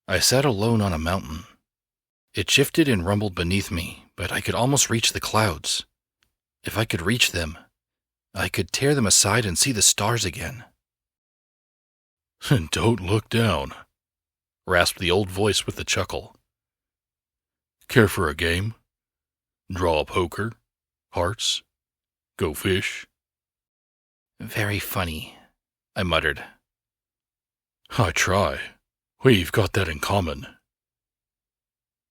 I sat alone on a mountain. It shifted and rumbled beneath me, but I could almost reach the clouds. If I could reach them, I could tear them aside and see the stars again. "Don't look down," rasped the old voice with a chuckle. "Care for a game? Draw a poker? Hearts? Go fish?" Very funny, I muttered. "I try. We've got that in common."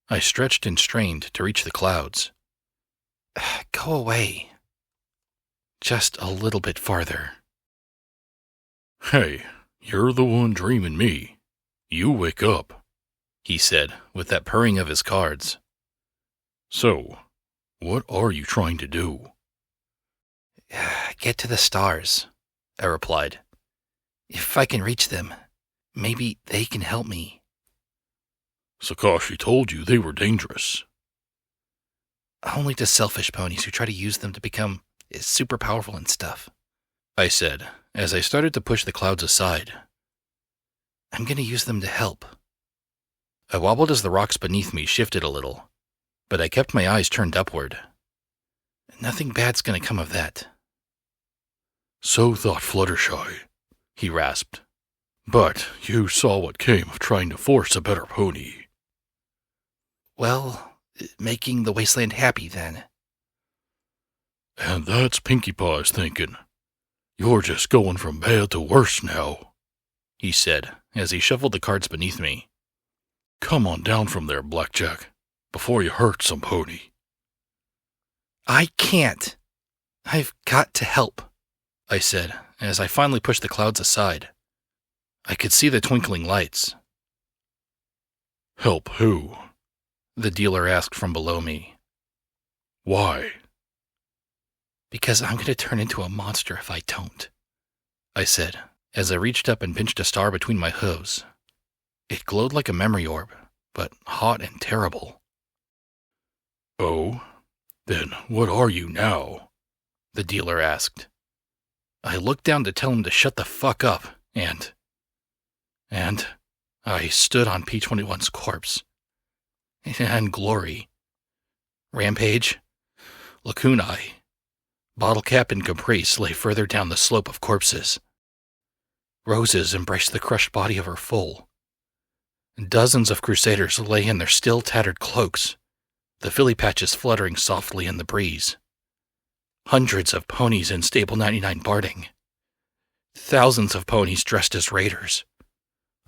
I stretched and strained to reach the clouds. Go away. Just a little bit farther. "Hey, you're the one dreaming me. You wake up," he said, with that purring of his cards. "So, what are you trying to do?" Get to the stars, I replied. If I can reach them, maybe they can help me. "Sakashi told you they were dangerous." Only to selfish ponies who try to use them to become super powerful and stuff, I said, as I started to push the clouds aside. I'm going to use them to help. I wobbled as the rocks beneath me shifted a little, but I kept my eyes turned upward. Nothing bad's going to come of that. "So thought Fluttershy," he rasped. "But you saw what came of trying to force a better pony." Well, making the wasteland happy, then. "And that's Pinkie Pie's thinking. You're just going from bad to worse now," he said, as he shuffled the cards beneath me. "Come on down from there, Blackjack, before you hurt some pony." I can't. I've got to help, I said, as I finally pushed the clouds aside. I could see the twinkling lights. "Help who?" the dealer asked from below me. "Why?" Because I'm going to turn into a monster if I don't, I said, as I reached up and pinched a star between my hooves. It glowed like a memory orb, but hot and terrible. "Oh? Then what are you now?" the dealer asked. I looked down to tell him to shut the fuck up, and I stood on P-21's corpse. And Glory, Rampage, Lacunai, Bottlecap, and Caprice lay further down the slope of corpses. Roses embraced the crushed body of her foal. Dozens of Crusaders lay in their still tattered cloaks, the filly patches fluttering softly in the breeze. Hundreds of ponies in Stable 99 barding. Thousands of ponies dressed as raiders.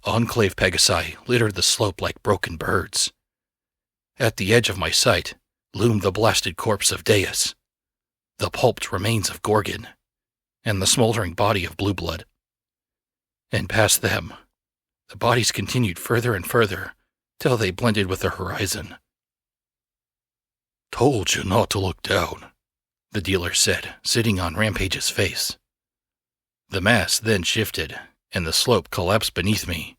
Enclave Pegasi littered the slope like broken birds. At the edge of my sight loomed the blasted corpse of Deus, the pulped remains of Gorgon, and the smoldering body of Blue Blood. And past them, the bodies continued further and further, till they blended with the horizon. "Told you not to look down," the dealer said, sitting on Rampage's face. The mass then shifted, and the slope collapsed beneath me.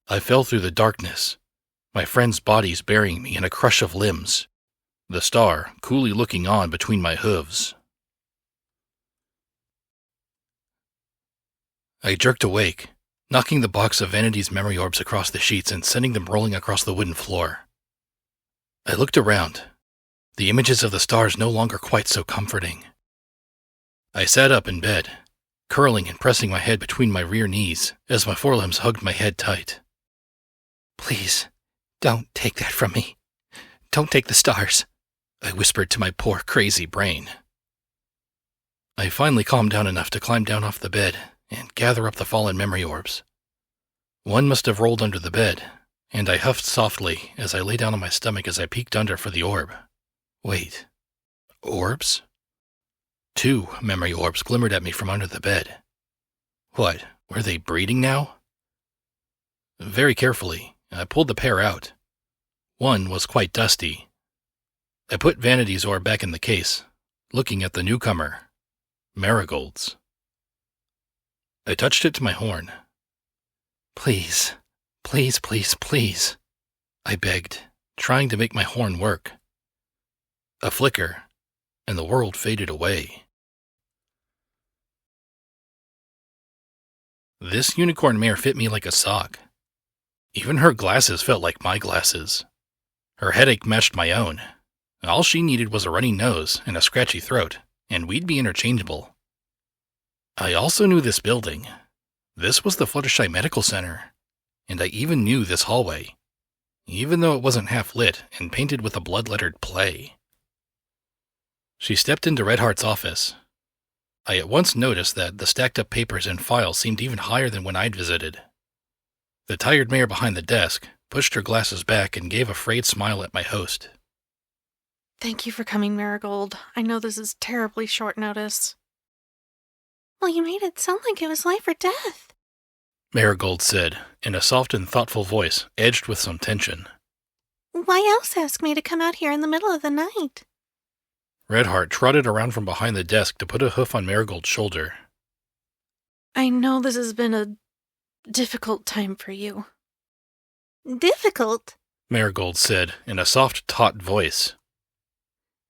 I fell through the darkness, my friends' bodies burying me in a crush of limbs, the star coolly looking on between my hooves. I jerked awake, knocking the box of Vanity's memory orbs across the sheets and sending them rolling across the wooden floor. I looked around, the images of the stars no longer quite so comforting. I sat up in bed, curling and pressing my head between my rear knees as my forelimbs hugged my head tight. Please, don't take that from me. Don't take the stars, I whispered to my poor, crazy brain. I finally calmed down enough to climb down off the bed and gather up the fallen memory orbs. One must have rolled under the bed, and I huffed softly as I lay down on my stomach as I peeked under for the orb. Wait, orbs? 2 memory orbs glimmered at me from under the bed. What, were they breeding now? Very carefully, I pulled the pair out. One was quite dusty. I put Vanity's orb back in the case, looking at the newcomer, Marigold's. I touched it to my horn. Please, please, please, please, I begged, trying to make my horn work. A flicker, and the world faded away. This unicorn mare fit me like a sock. Even her glasses felt like my glasses. Her headache matched my own. All she needed was a runny nose and a scratchy throat, and we'd be interchangeable. I also knew this building. This was the Fluttershy Medical Center, and I even knew this hallway, even though it wasn't half lit and painted with a blood-lettered play. She stepped into Redheart's office. I at once noticed that the stacked-up papers and files seemed even higher than when I'd visited. The tired mayor behind the desk pushed her glasses back and gave a frayed smile at my host. Thank you for coming, Marigold. I know this is terribly short notice. Well, you made it sound like it was life or death, Marigold said, in a soft and thoughtful voice, edged with some tension. Why else ask me to come out here in the middle of the night? Redheart trotted around from behind the desk to put a hoof on Marigold's shoulder. I know this has been a difficult time for you. Difficult? Marigold said, in a soft, taut voice.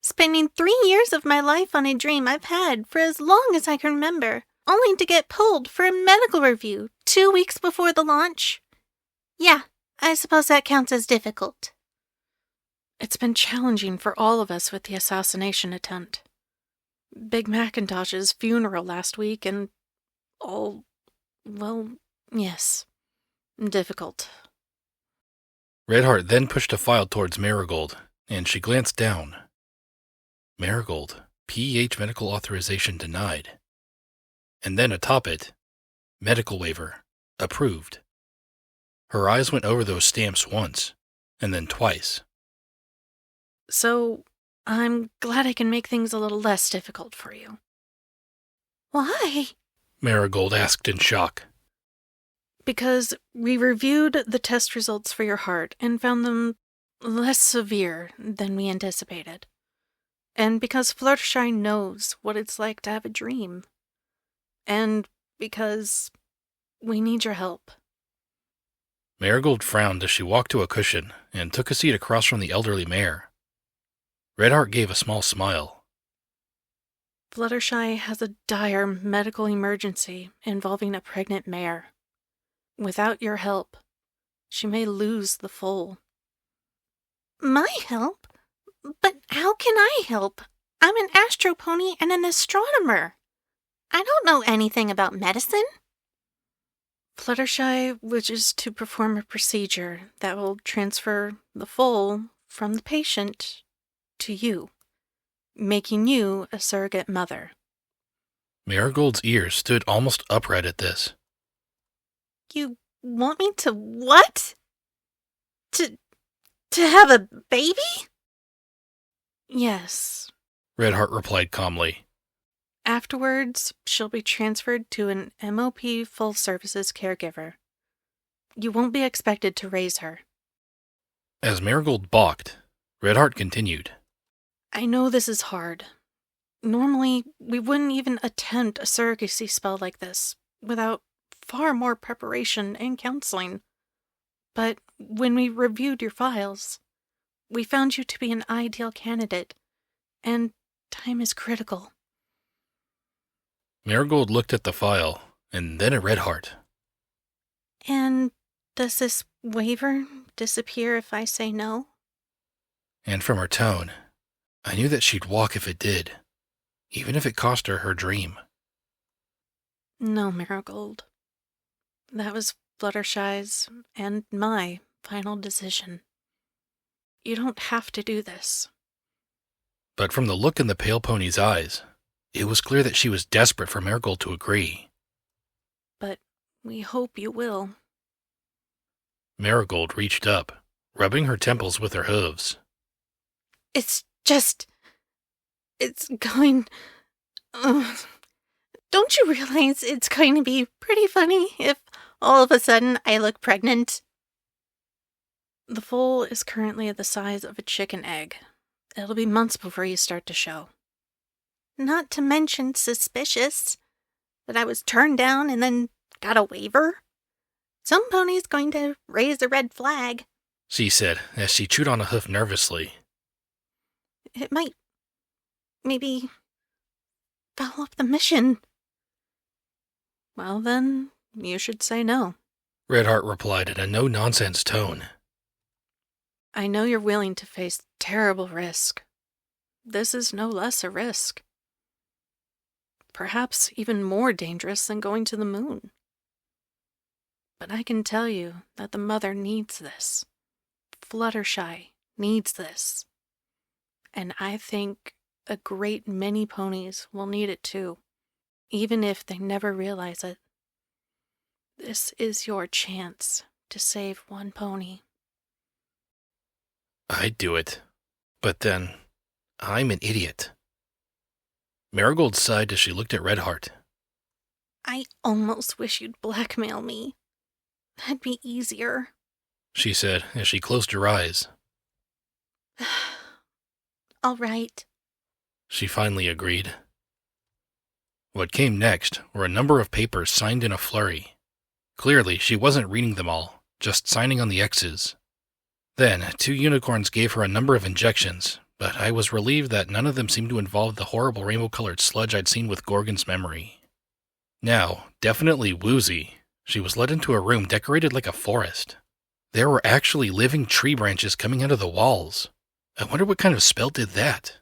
Spending 3 years of my life on a dream I've had for as long as I can remember, only to get pulled for a medical review 2 weeks before the launch. Yeah, I suppose that counts as difficult. It's been challenging for all of us with the assassination attempt. Big Macintosh's funeral last week and all, well, yes, difficult. Redheart then pushed a file towards Marigold, and she glanced down. Marigold, PEH medical authorization denied. And then atop it, medical waiver, approved. Her eyes went over those stamps once, and then twice. So, I'm glad I can make things a little less difficult for you. Why? Marigold asked in shock. Because we reviewed the test results for your heart and found them less severe than we anticipated. And because Fluttershy knows what it's like to have a dream. And because we need your help. Marigold frowned as she walked to a cushion and took a seat across from the elderly mayor. Redheart gave a small smile. Fluttershy has a dire medical emergency involving a pregnant mare. Without your help, she may lose the foal. My help? But how can I help? I'm an astropony and an astronomer. I don't know anything about medicine. Fluttershy wishes to perform a procedure that will transfer the foal from the patient to you, making you a surrogate mother. Marigold's ears stood almost upright at this. You want me to what? To have a baby? Yes. Redheart replied calmly. Afterwards, she'll be transferred to an MOP full services caregiver. You won't be expected to raise her. As Marigold balked, Redheart continued. I know this is hard. Normally, we wouldn't even attempt a surrogacy spell like this without far more preparation and counseling. But when we reviewed your files, we found you to be an ideal candidate, and time is critical. Marigold looked at the file, and then at Redheart. And does this waiver disappear if I say no? And from her tone, I knew that she'd walk if it did, even if it cost her her dream. No, Marigold. That was Fluttershy's and my final decision. You don't have to do this. But from the look in the pale pony's eyes, it was clear that she was desperate for Marigold to agree. But we hope you will. Marigold reached up, rubbing her temples with her hooves. It's going... don't you realize it's going to be pretty funny if all of a sudden I look pregnant? The foal is currently the size of a chicken egg. It'll be months before you start to show. Not to mention suspicious that I was turned down and then got a waiver. Some pony's going to raise a red flag. She said as she chewed on a hoof nervously. It might, maybe, foul up the mission. Well then, you should say no. Redheart replied in a no-nonsense tone. I know you're willing to face terrible risk. This is no less a risk. Perhaps even more dangerous than going to the moon. But I can tell you that the mother needs this. Fluttershy needs this. And I think a great many ponies will need it too, even if they never realize it. This is your chance to save one pony. I'd do it. But then, I'm an idiot. Marigold sighed as she looked at Redheart. I almost wish you'd blackmail me. That'd be easier. She said as she closed her eyes. All right. She finally agreed. What came next were a number of papers signed in a flurry. Clearly, she wasn't reading them all, just signing on the X's. Then, 2 unicorns gave her a number of injections, but I was relieved that none of them seemed to involve the horrible rainbow-colored sludge I'd seen with Gorgon's memory. Now, definitely woozy, she was led into a room decorated like a forest. There were actually living tree branches coming out of the walls. I wonder what kind of spell did that?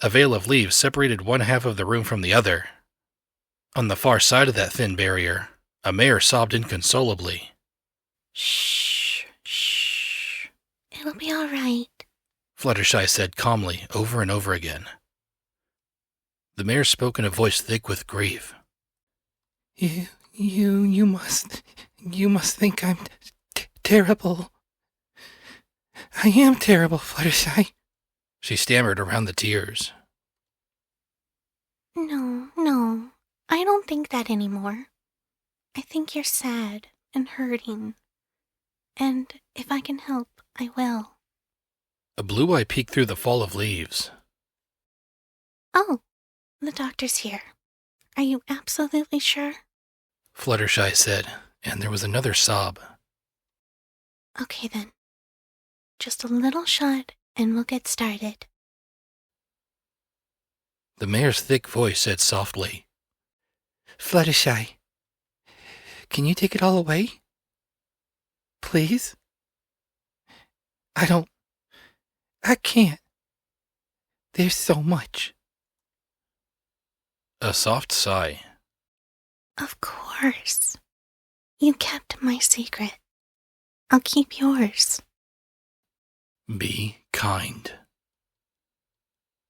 A veil of leaves separated one half of the room from the other. On the far side of that thin barrier, a mare sobbed inconsolably. Shh, shh. It'll be all right. Fluttershy said calmly over and over again. The mare spoke in a voice thick with grief. You must think I'm terrible. I am terrible, Fluttershy. She stammered around the tears. No, I don't think that anymore. I think you're sad and hurting. And if I can help, I will. A blue eye peeked through the fall of leaves. Oh, the doctor's here. Are you absolutely sure? Fluttershy said, and there was another sob. Okay then. Just a little shot and we'll get started. The mare's thick voice said softly. Fluttershy, can you take it all away? Please? I can't. There's so much. A soft sigh. Of course. You kept my secret. I'll keep yours. Be kind.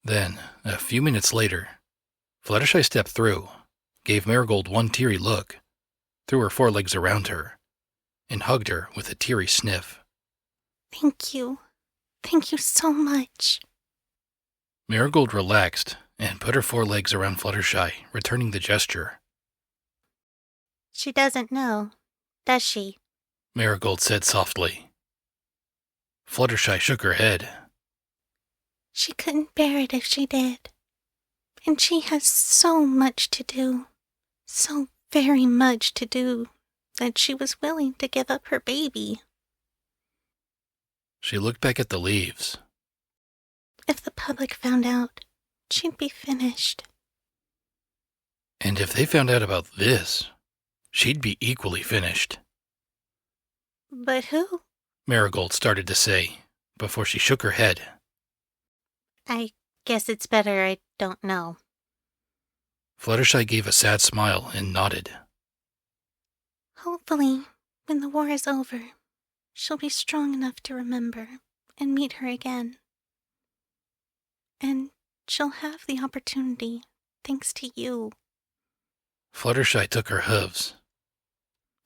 Then, a few minutes later, Fluttershy stepped through, gave Marigold one teary look, threw her forelegs around her, and hugged her with a teary sniff. Thank you. Thank you so much. Marigold relaxed and put her forelegs around Fluttershy, returning the gesture. She doesn't know, does she? Marigold said softly. Fluttershy shook her head. She couldn't bear it if she did. And she has so much to do. So very much to do that she was willing to give up her baby. She looked back at the leaves. If the public found out, she'd be finished. And if they found out about this, she'd be equally finished. But who? Marigold started to say, before she shook her head. I guess it's better I don't know. Fluttershy gave a sad smile and nodded. Hopefully, when the war is over, she'll be strong enough to remember and meet her again. And she'll have the opportunity, thanks to you. Fluttershy took her hooves.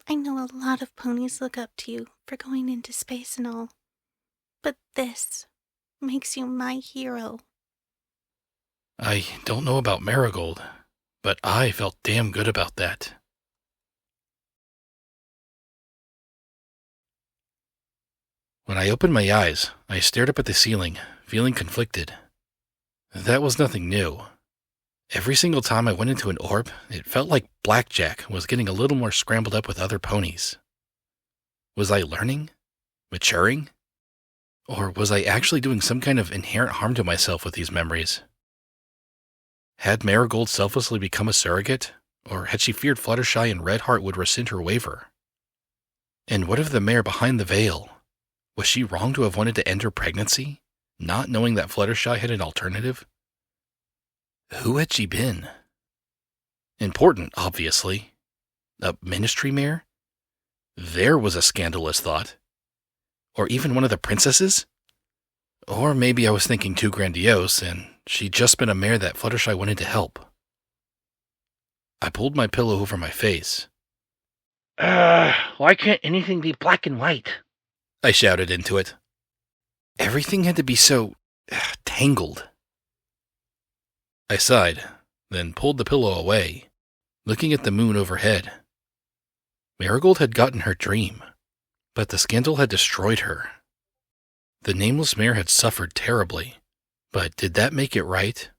I know a lot of ponies look up to you for going into space and all, but this makes you my hero. I don't know about Marigold, but I felt damn good about that. When I opened my eyes, I stared up at the ceiling, feeling conflicted. That was nothing new. Every single time I went into an orb, it felt like Blackjack was getting a little more scrambled up with other ponies. Was I learning? Maturing? Or was I actually doing some kind of inherent harm to myself with these memories? Had Marigold selflessly become a surrogate, or had she feared Fluttershy and Redheart would rescind her waiver? And what of the mare behind the veil? Was she wrong to have wanted to end her pregnancy, not knowing that Fluttershy had an alternative? Who had she been? Important, obviously. A ministry mare? There was a scandalous thought. Or even one of the princesses? Or maybe I was thinking too grandiose, and she'd just been a mare that Fluttershy wanted to help. I pulled my pillow over my face. Why can't anything be black and white? I shouted into it. Everything had to be so tangled. I sighed, then pulled the pillow away, looking at the moon overhead. Marigold had gotten her dream, but the scandal had destroyed her. The nameless mare had suffered terribly, but did that make it right?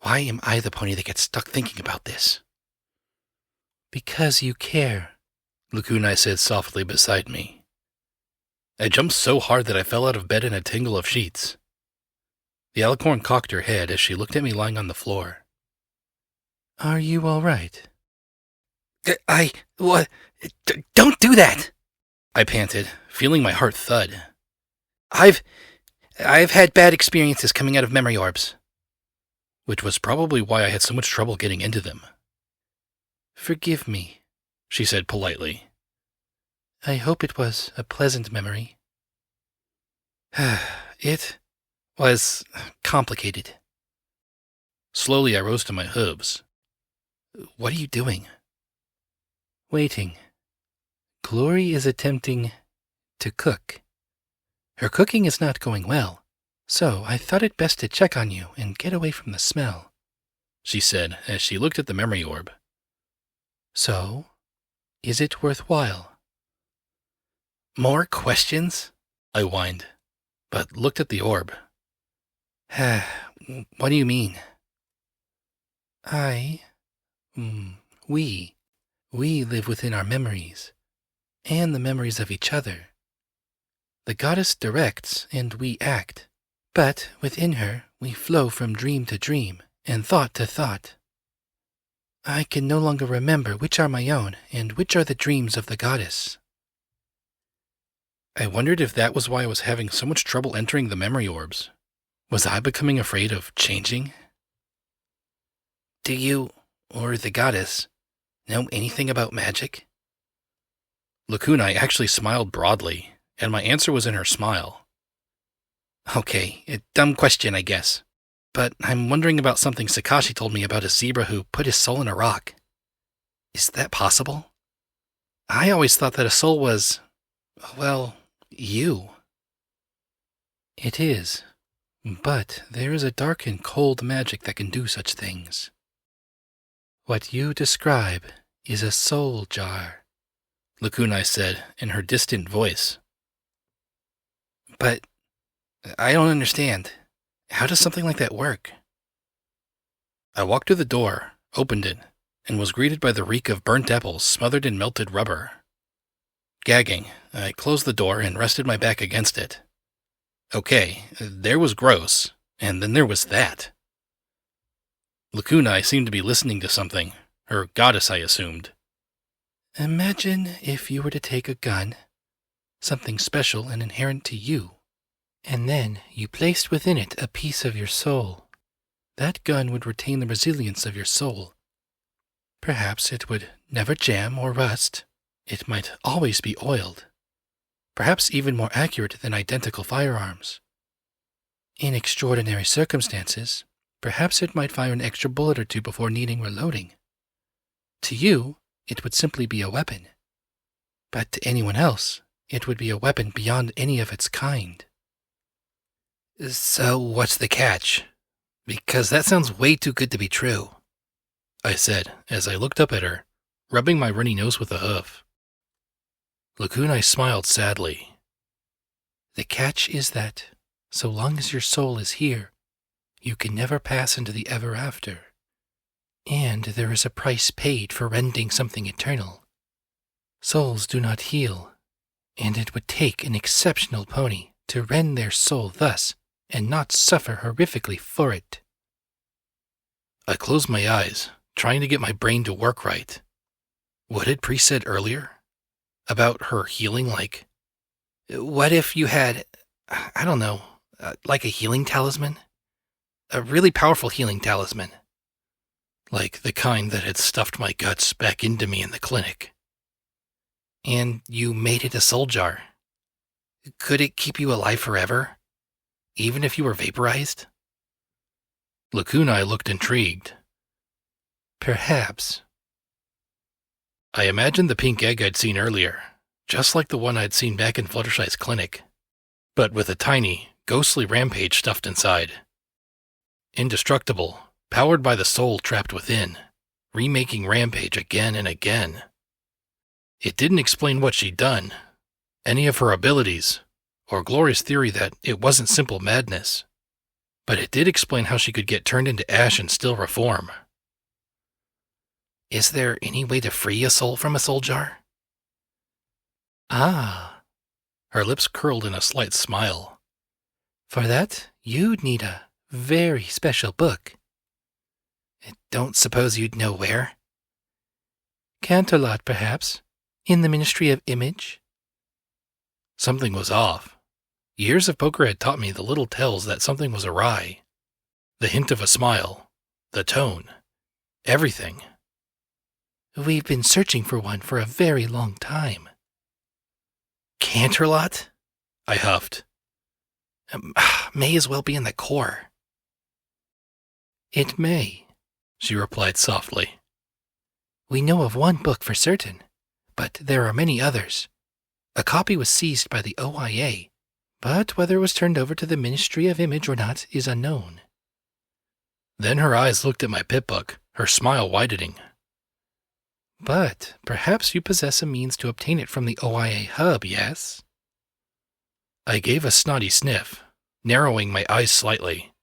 Why am I the pony that gets stuck thinking about this? Because you care, Lakunai said softly beside me. I jumped so hard that I fell out of bed in a tangle of sheets. The alicorn cocked her head as she looked at me lying on the floor. Are you all right? What? Don't do that! I panted, feeling my heart thud. I've had bad experiences coming out of memory orbs. Which was probably why I had so much trouble getting into them. Forgive me, she said politely. I hope it was a pleasant memory. It was complicated. Slowly I rose to my hooves. What are you doing? Waiting. Glory is attempting to cook. Her cooking is not going well, so I thought it best to check on you and get away from the smell, she said as she looked at the memory orb. So, is it worthwhile? More questions? I whined, but looked at the orb. What do you mean? We live within our memories, and the memories of each other. The goddess directs and we act, but within her we flow from dream to dream and thought to thought. I can no longer remember which are my own and which are the dreams of the goddess. I wondered if that was why I was having so much trouble entering the memory orbs. Was I becoming afraid of changing? Do you, or the goddess, know anything about magic? Lakunai actually smiled broadly, and my answer was in her smile. Okay, a dumb question, I guess. But I'm wondering about something Sakashi told me about a zebra who put his soul in a rock. Is that possible? I always thought that a soul was, well, you. It is, but there is a dark and cold magic that can do such things. What you describe is a soul jar, Lakunai said in her distant voice. But I don't understand. How does something like that work? I walked to the door, opened it, and was greeted by the reek of burnt apples smothered in melted rubber. Gagging, I closed the door and rested my back against it. Okay, there was gross, and then there was that. Lakunai seemed to be listening to something, her goddess, I assumed. Imagine if you were to take a gun, something special and inherent to you, and then you placed within it a piece of your soul. That gun would retain the resilience of your soul. Perhaps it would never jam or rust. It might always be oiled. Perhaps even more accurate than identical firearms. In extraordinary circumstances, perhaps it might fire an extra bullet or two before needing reloading. To you, it would simply be a weapon. But to anyone else, it would be a weapon beyond any of its kind. So what's the catch? Because that sounds way too good to be true, I said as I looked up at her, rubbing my runny nose with a hoof. Lakunai smiled sadly. The catch is that, so long as your soul is here, you can never pass into the ever after. And there is a price paid for rending something eternal. Souls do not heal, and it would take an exceptional pony to rend their soul thus and not suffer horrifically for it. I closed my eyes, trying to get my brain to work right. What had Priest said earlier? About her healing, like, what if you had, I don't know, like a healing talisman? A really powerful healing talisman. Like the kind that had stuffed my guts back into me in the clinic. And you made it a soul jar. Could it keep you alive forever? Even if you were vaporized? Lakunai looked intrigued. Perhaps. I imagined the pink egg I'd seen earlier, just like the one I'd seen back in Fluttershy's clinic, but with a tiny, ghostly rampage stuffed inside. Indestructible, powered by the soul trapped within, remaking rampage again and again. It didn't explain what she'd done, any of her abilities, or Gloria's theory that it wasn't simple madness, but it did explain how she could get turned into ash and still reform. Is there any way to free a soul from a soul jar? Ah, Her lips curled in a slight smile. for that, you'd need a very special book. I don't suppose you'd know where? Canterlot, perhaps, in the Ministry of Image. Something was off. Years of poker had taught me the little tells that something was awry. The hint of a smile, the tone, everything. We've been searching for one for a very long time. Canterlot? I huffed. May as well be in the core. It may, She replied softly. We know of one book for certain, but there are many others. A copy was seized by the OIA, but whether it was turned over to the Ministry of Image or not is unknown. Then her eyes looked at my pip book, her smile widening. But perhaps you possess a means to obtain it from the OIA hub, yes? I gave a snotty sniff, narrowing my eyes slightly.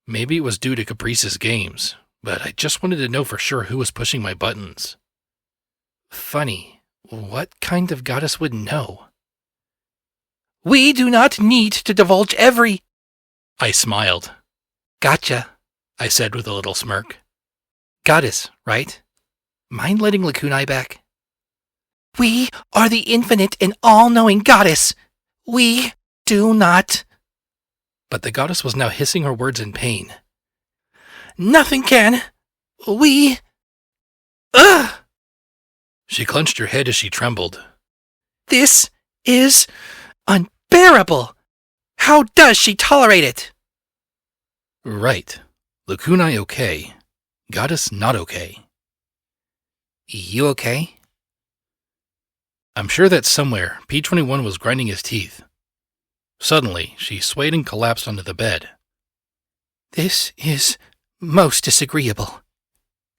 Maybe it was due to Caprice's games, but I just wanted to know for sure who was pushing my buttons. Funny, what kind of goddess would know? We do not need to divulge every... I smiled. Gotcha, I said with a little smirk. goddess, right? Mind letting Lakunai back? We are the infinite and all-knowing goddess. We do not... But the goddess was now hissing her words in pain. Nothing can... We... Ugh! She clenched her head as she trembled. This is unbearable. How does she tolerate it? Right. Lakunai okay. Goddess not okay. You okay? I'm sure that somewhere P21 was grinding his teeth. Suddenly, she swayed and collapsed onto the bed. This is most disagreeable,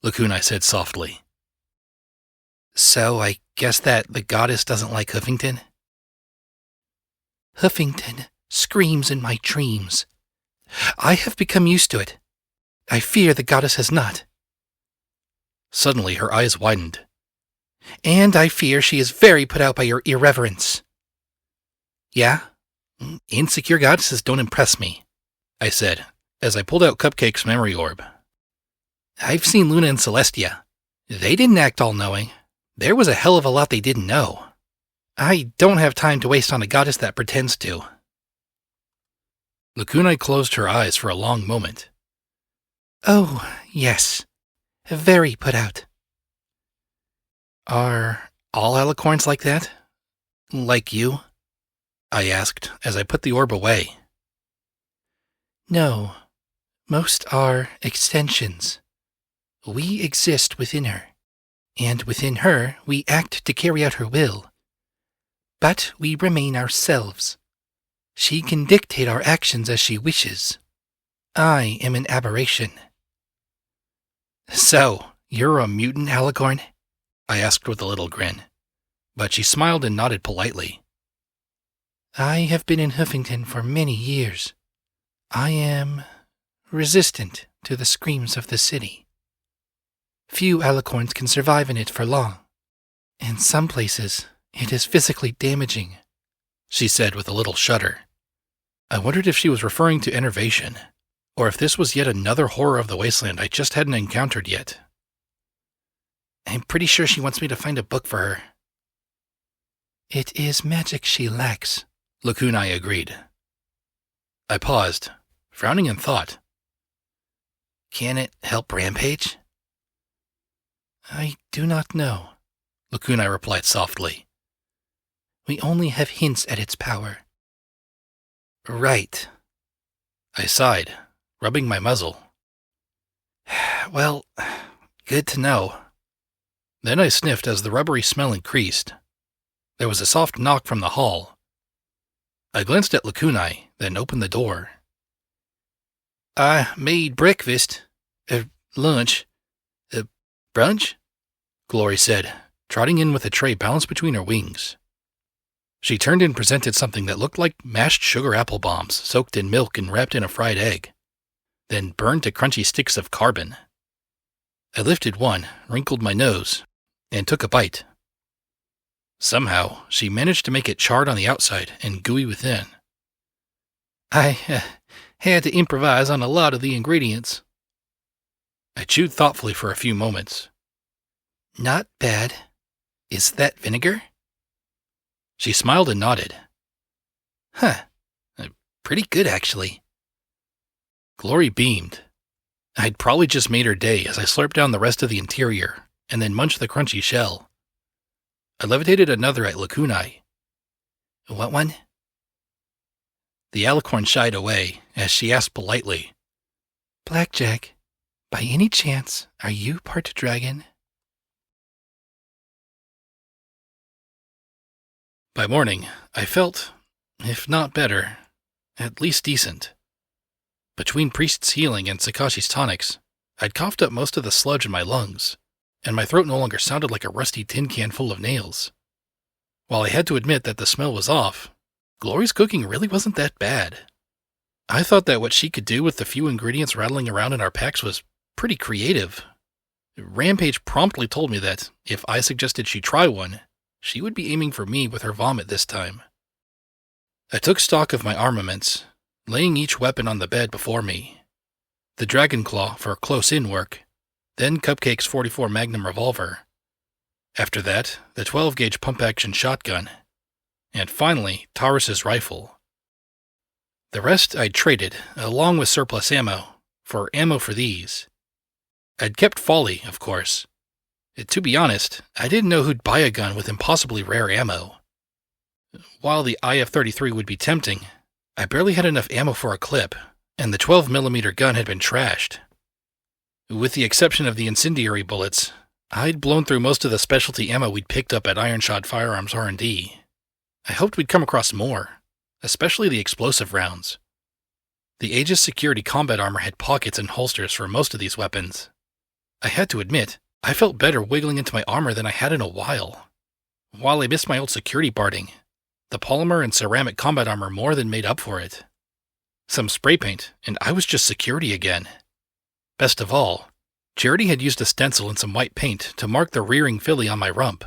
Lakunai said softly. So I guess that the goddess doesn't like Huffington? Huffington screams in my dreams. I have become used to it. I fear the goddess has not. Suddenly, her eyes widened. And I fear she is very put out by your irreverence. Yeah? Insecure goddesses don't impress me, I said, as I pulled out Cupcake's memory orb. I've seen Luna and Celestia. They didn't act all-knowing. There was a hell of a lot they didn't know. I don't have time to waste on a goddess that pretends to. Lakunai closed her eyes for a long moment. Oh, yes. Very put out. Are all alicorns like that? Like you? I asked as I put the orb away. No. Most are extensions. We exist within her, and within her we act to carry out her will. But we remain ourselves. She can dictate our actions as she wishes. I am an aberration. So, you're a mutant alicorn? I asked with a little grin, but she smiled and nodded politely. I have been in Huffington for many years. I am resistant to the screams of the city. Few alicorns can survive in it for long. In some places, it is physically damaging, she said with a little shudder. I wondered if she was referring to enervation, or if this was yet another horror of the wasteland I just hadn't encountered yet. I'm pretty sure she wants me to find a book for her. It is magic she lacks, Lakunai agreed. I paused, frowning in thought. Can it help Rampage? I do not know, Lakunai replied softly. We only have hints at its power. Right. I sighed, rubbing my muzzle. Well, good to know. Then I sniffed as the rubbery smell increased. There was a soft knock from the hall. I glanced at Lakunai, then opened the door. I made breakfast. Lunch. Brunch? Glory said, trotting in with a tray balanced between her wings. She turned and presented something that looked like mashed sugar apple bombs soaked in milk and wrapped in a fried egg, then burned to crunchy sticks of carbon. I lifted one, wrinkled my nose, and took a bite. Somehow, she managed to make it charred on the outside and gooey within. I had to improvise on a lot of the ingredients. I chewed thoughtfully for a few moments. Not bad. Is that vinegar? She smiled and nodded. Huh. Pretty good, actually. Glory beamed. I'd probably just made her day as I slurped down the rest of the interior and then munched the crunchy shell. I levitated another at Lakunai. What one? The alicorn shied away as she asked politely. Blackjack, by any chance, are you part dragon? By morning, I felt, if not better, at least decent. Between Priest's healing and Sakashi's tonics, I'd coughed up most of the sludge in my lungs, and my throat no longer sounded like a rusty tin can full of nails. While I had to admit that the smell was off, Glory's cooking really wasn't that bad. I thought that what she could do with the few ingredients rattling around in our packs was pretty creative. Rampage promptly told me that, if I suggested she try one, she would be aiming for me with her vomit this time. I took stock of my armaments, laying each weapon on the bed before me. The Dragon Claw for close-in work, then Cupcake's .44 Magnum revolver. After that, the 12-gauge pump-action shotgun, and finally, Taurus's rifle. The rest I'd traded, along with surplus ammo for these. I'd kept Folly, of course. To be honest, I didn't know who'd buy a gun with impossibly rare ammo. While the IF-33 would be tempting, I barely had enough ammo for a clip, and the 12mm gun had been trashed. With the exception of the incendiary bullets, I'd blown through most of the specialty ammo we'd picked up at Ironshot Firearms R&D. I hoped we'd come across more, especially the explosive rounds. The Aegis security combat armor had pockets and holsters for most of these weapons. I had to admit, I felt better wiggling into my armor than I had in a while. While I missed my old security barding, the polymer and ceramic combat armor more than made up for it. Some spray paint, and I was just security again. Best of all, Charity had used a stencil and some white paint to mark the rearing filly on my rump.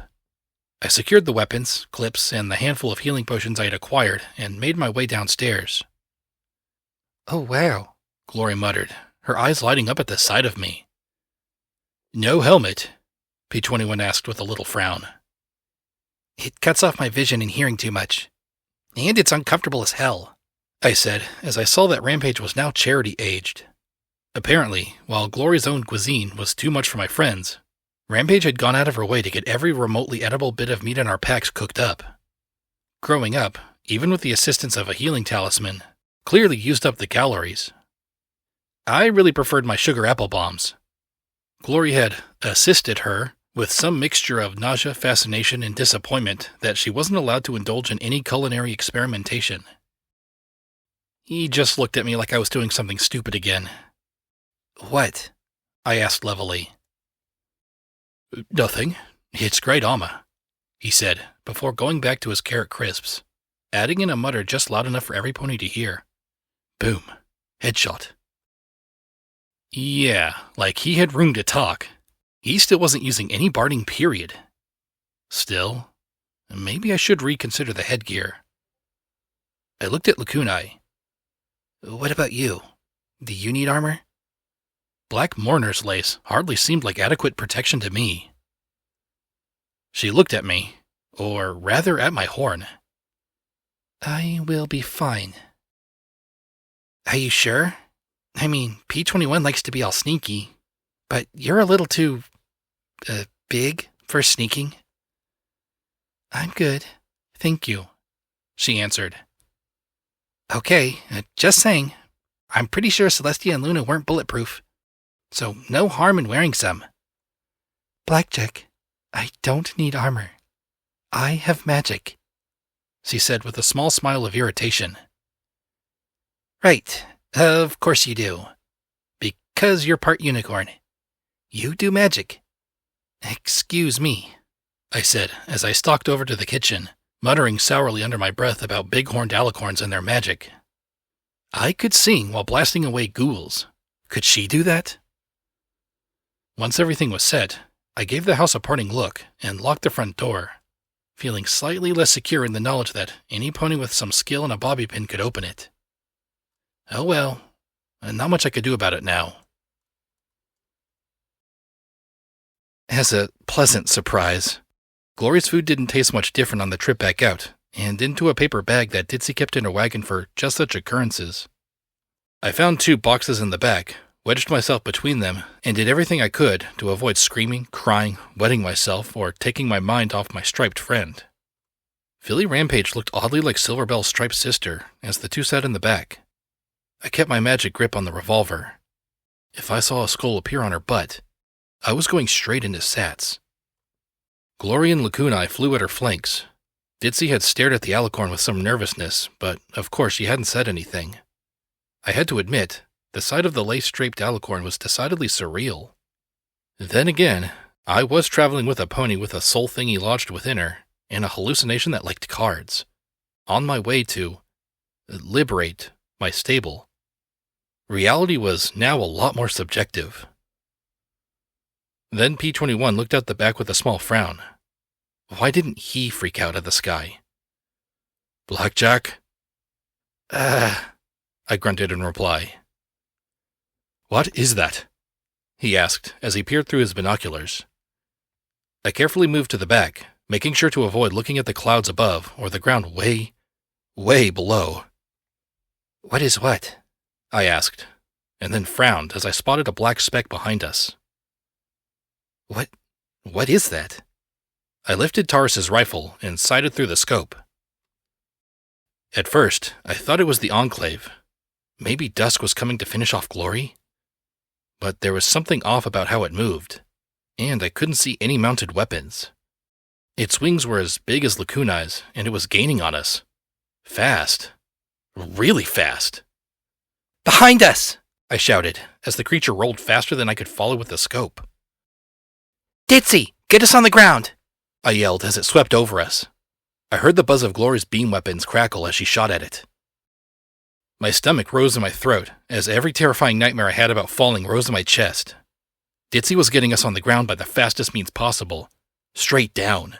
I secured the weapons, clips, and the handful of healing potions I had acquired and made my way downstairs. Oh wow, Glory muttered, her eyes lighting up at the sight of me. No helmet? P21 asked with a little frown. It cuts off my vision and hearing too much. And it's uncomfortable as hell, I said as I saw that Rampage was now Charity-aged. Apparently, while Glory's own cuisine was too much for my friends, Rampage had gone out of her way to get every remotely edible bit of meat in our packs cooked up. Growing up, even with the assistance of a healing talisman, clearly used up the calories. I really preferred my sugar apple bombs. Glory had assisted her with some mixture of nausea, fascination, and disappointment that she wasn't allowed to indulge in any culinary experimentation. He just looked at me like I was doing something stupid again. What? I asked levelly. Nothing. It's great Amma, he said, before going back to his carrot crisps, adding in a mutter just loud enough for every pony to hear. Boom. Headshot. Yeah, like he had room to talk. He still wasn't using any barding, period. Still, maybe I should reconsider the headgear. I looked at Lakunai. What about you? Do you need armor? Black mourner's lace hardly seemed like adequate protection to me. She looked at me, or rather at my horn. I will be fine. Are you sure? I mean, P21 likes to be all sneaky, but you're a little too, big for sneaking. I'm good. Thank you, she answered. Okay, just saying. I'm pretty sure Celestia and Luna weren't bulletproof, so no harm in wearing some. Blackjack, I don't need armor. I have magic, she said with a small smile of irritation. Right, of course you do. Because you're part unicorn. You do magic. Excuse me, I said as I stalked over to the kitchen, muttering sourly under my breath about big-horned alicorns and their magic. I could sing while blasting away ghouls. Could she do that? Once everything was set, I gave the house a parting look and locked the front door, feeling slightly less secure in the knowledge that any pony with some skill and a bobby pin could open it. Oh well, not much I could do about it now. As a pleasant surprise, Glory's food didn't taste much different on the trip back out, and into a paper bag that Ditsy kept in her wagon for just such occurrences. I found 2 boxes in the back, wedged myself between them, and did everything I could to avoid screaming, crying, wetting myself, or taking my mind off my striped friend. Philly Rampage looked oddly like Silverbell's striped sister as the 2 sat in the back. I kept my magic grip on the revolver. If I saw a skull appear on her butt, I was going straight into Sats. Glory and Lacunae flew at her flanks. Ditsy had stared at the alicorn with some nervousness, but of course she hadn't said anything. I had to admit, the sight of the lace-draped alicorn was decidedly surreal. Then again, I was traveling with a pony with a soul thingy lodged within her, and a hallucination that liked cards, on my way to liberate my stable. Reality was now a lot more subjective. Then P21 looked out the back with a small frown. Why didn't he freak out at the sky? Blackjack? I grunted in reply. What is that? He asked as he peered through his binoculars. I carefully moved to the back, making sure to avoid looking at the clouds above or the ground way, way below. What is what? I asked, and then frowned as I spotted a black speck behind us. What is that? I lifted Taurus's rifle and sighted through the scope. At first, I thought it was the Enclave. Maybe Dusk was coming to finish off Glory? But there was something off about how it moved, and I couldn't see any mounted weapons. Its wings were as big as Lacunae's, and it was gaining on us. Fast. Really fast. Behind us! I shouted, as the creature rolled faster than I could follow with the scope. Ditsy, get us on the ground! I yelled as it swept over us. I heard the buzz of Glory's beam weapons crackle as she shot at it. My stomach rose in my throat as every terrifying nightmare I had about falling rose in my chest. Ditsy was getting us on the ground by the fastest means possible, straight down.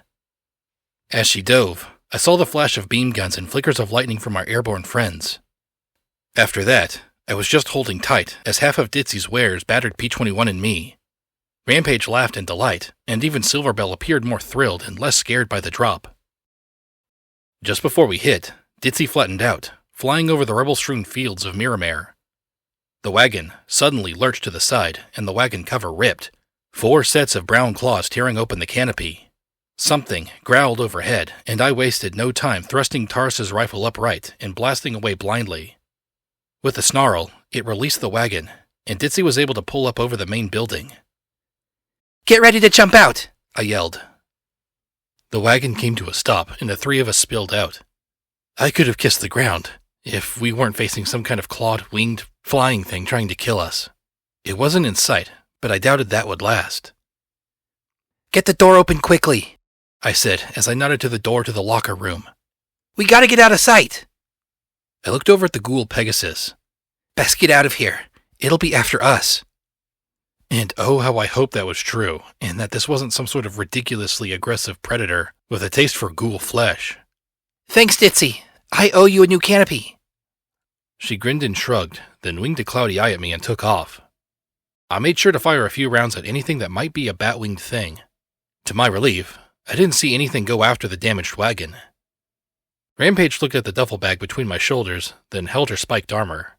As she dove, I saw the flash of beam guns and flickers of lightning from our airborne friends. After that, I was just holding tight as half of Ditsy's wares battered P21 and me. Rampage laughed in delight, and even Silverbell appeared more thrilled and less scared by the drop. Just before we hit, Ditsy flattened out, flying over the rebel-strewn fields of Miramare. The wagon suddenly lurched to the side, and the wagon cover ripped, 4 sets of brown claws tearing open the canopy. Something growled overhead, and I wasted no time thrusting Taurus's rifle upright and blasting away blindly. With a snarl, it released the wagon, and Ditsy was able to pull up over the main building. Get ready to jump out! I yelled. The wagon came to a stop, and the 3 of us spilled out. I could have kissed the ground, if we weren't facing some kind of clawed, winged, flying thing trying to kill us. It wasn't in sight, but I doubted that would last. Get the door open quickly, I said as I nodded to the door to the locker room. We gotta get out of sight! I looked over at the ghoul Pegasus. Best get out of here. It'll be after us. And oh, how I hoped that was true, and that this wasn't some sort of ridiculously aggressive predator with a taste for ghoul flesh. Thanks, Ditsy. I owe you a new canopy. She grinned and shrugged, then winked a cloudy eye at me and took off. I made sure to fire a few rounds at anything that might be a bat-winged thing. To my relief, I didn't see anything go after the damaged wagon. Rampage looked at the duffel bag between my shoulders, then held her spiked armor.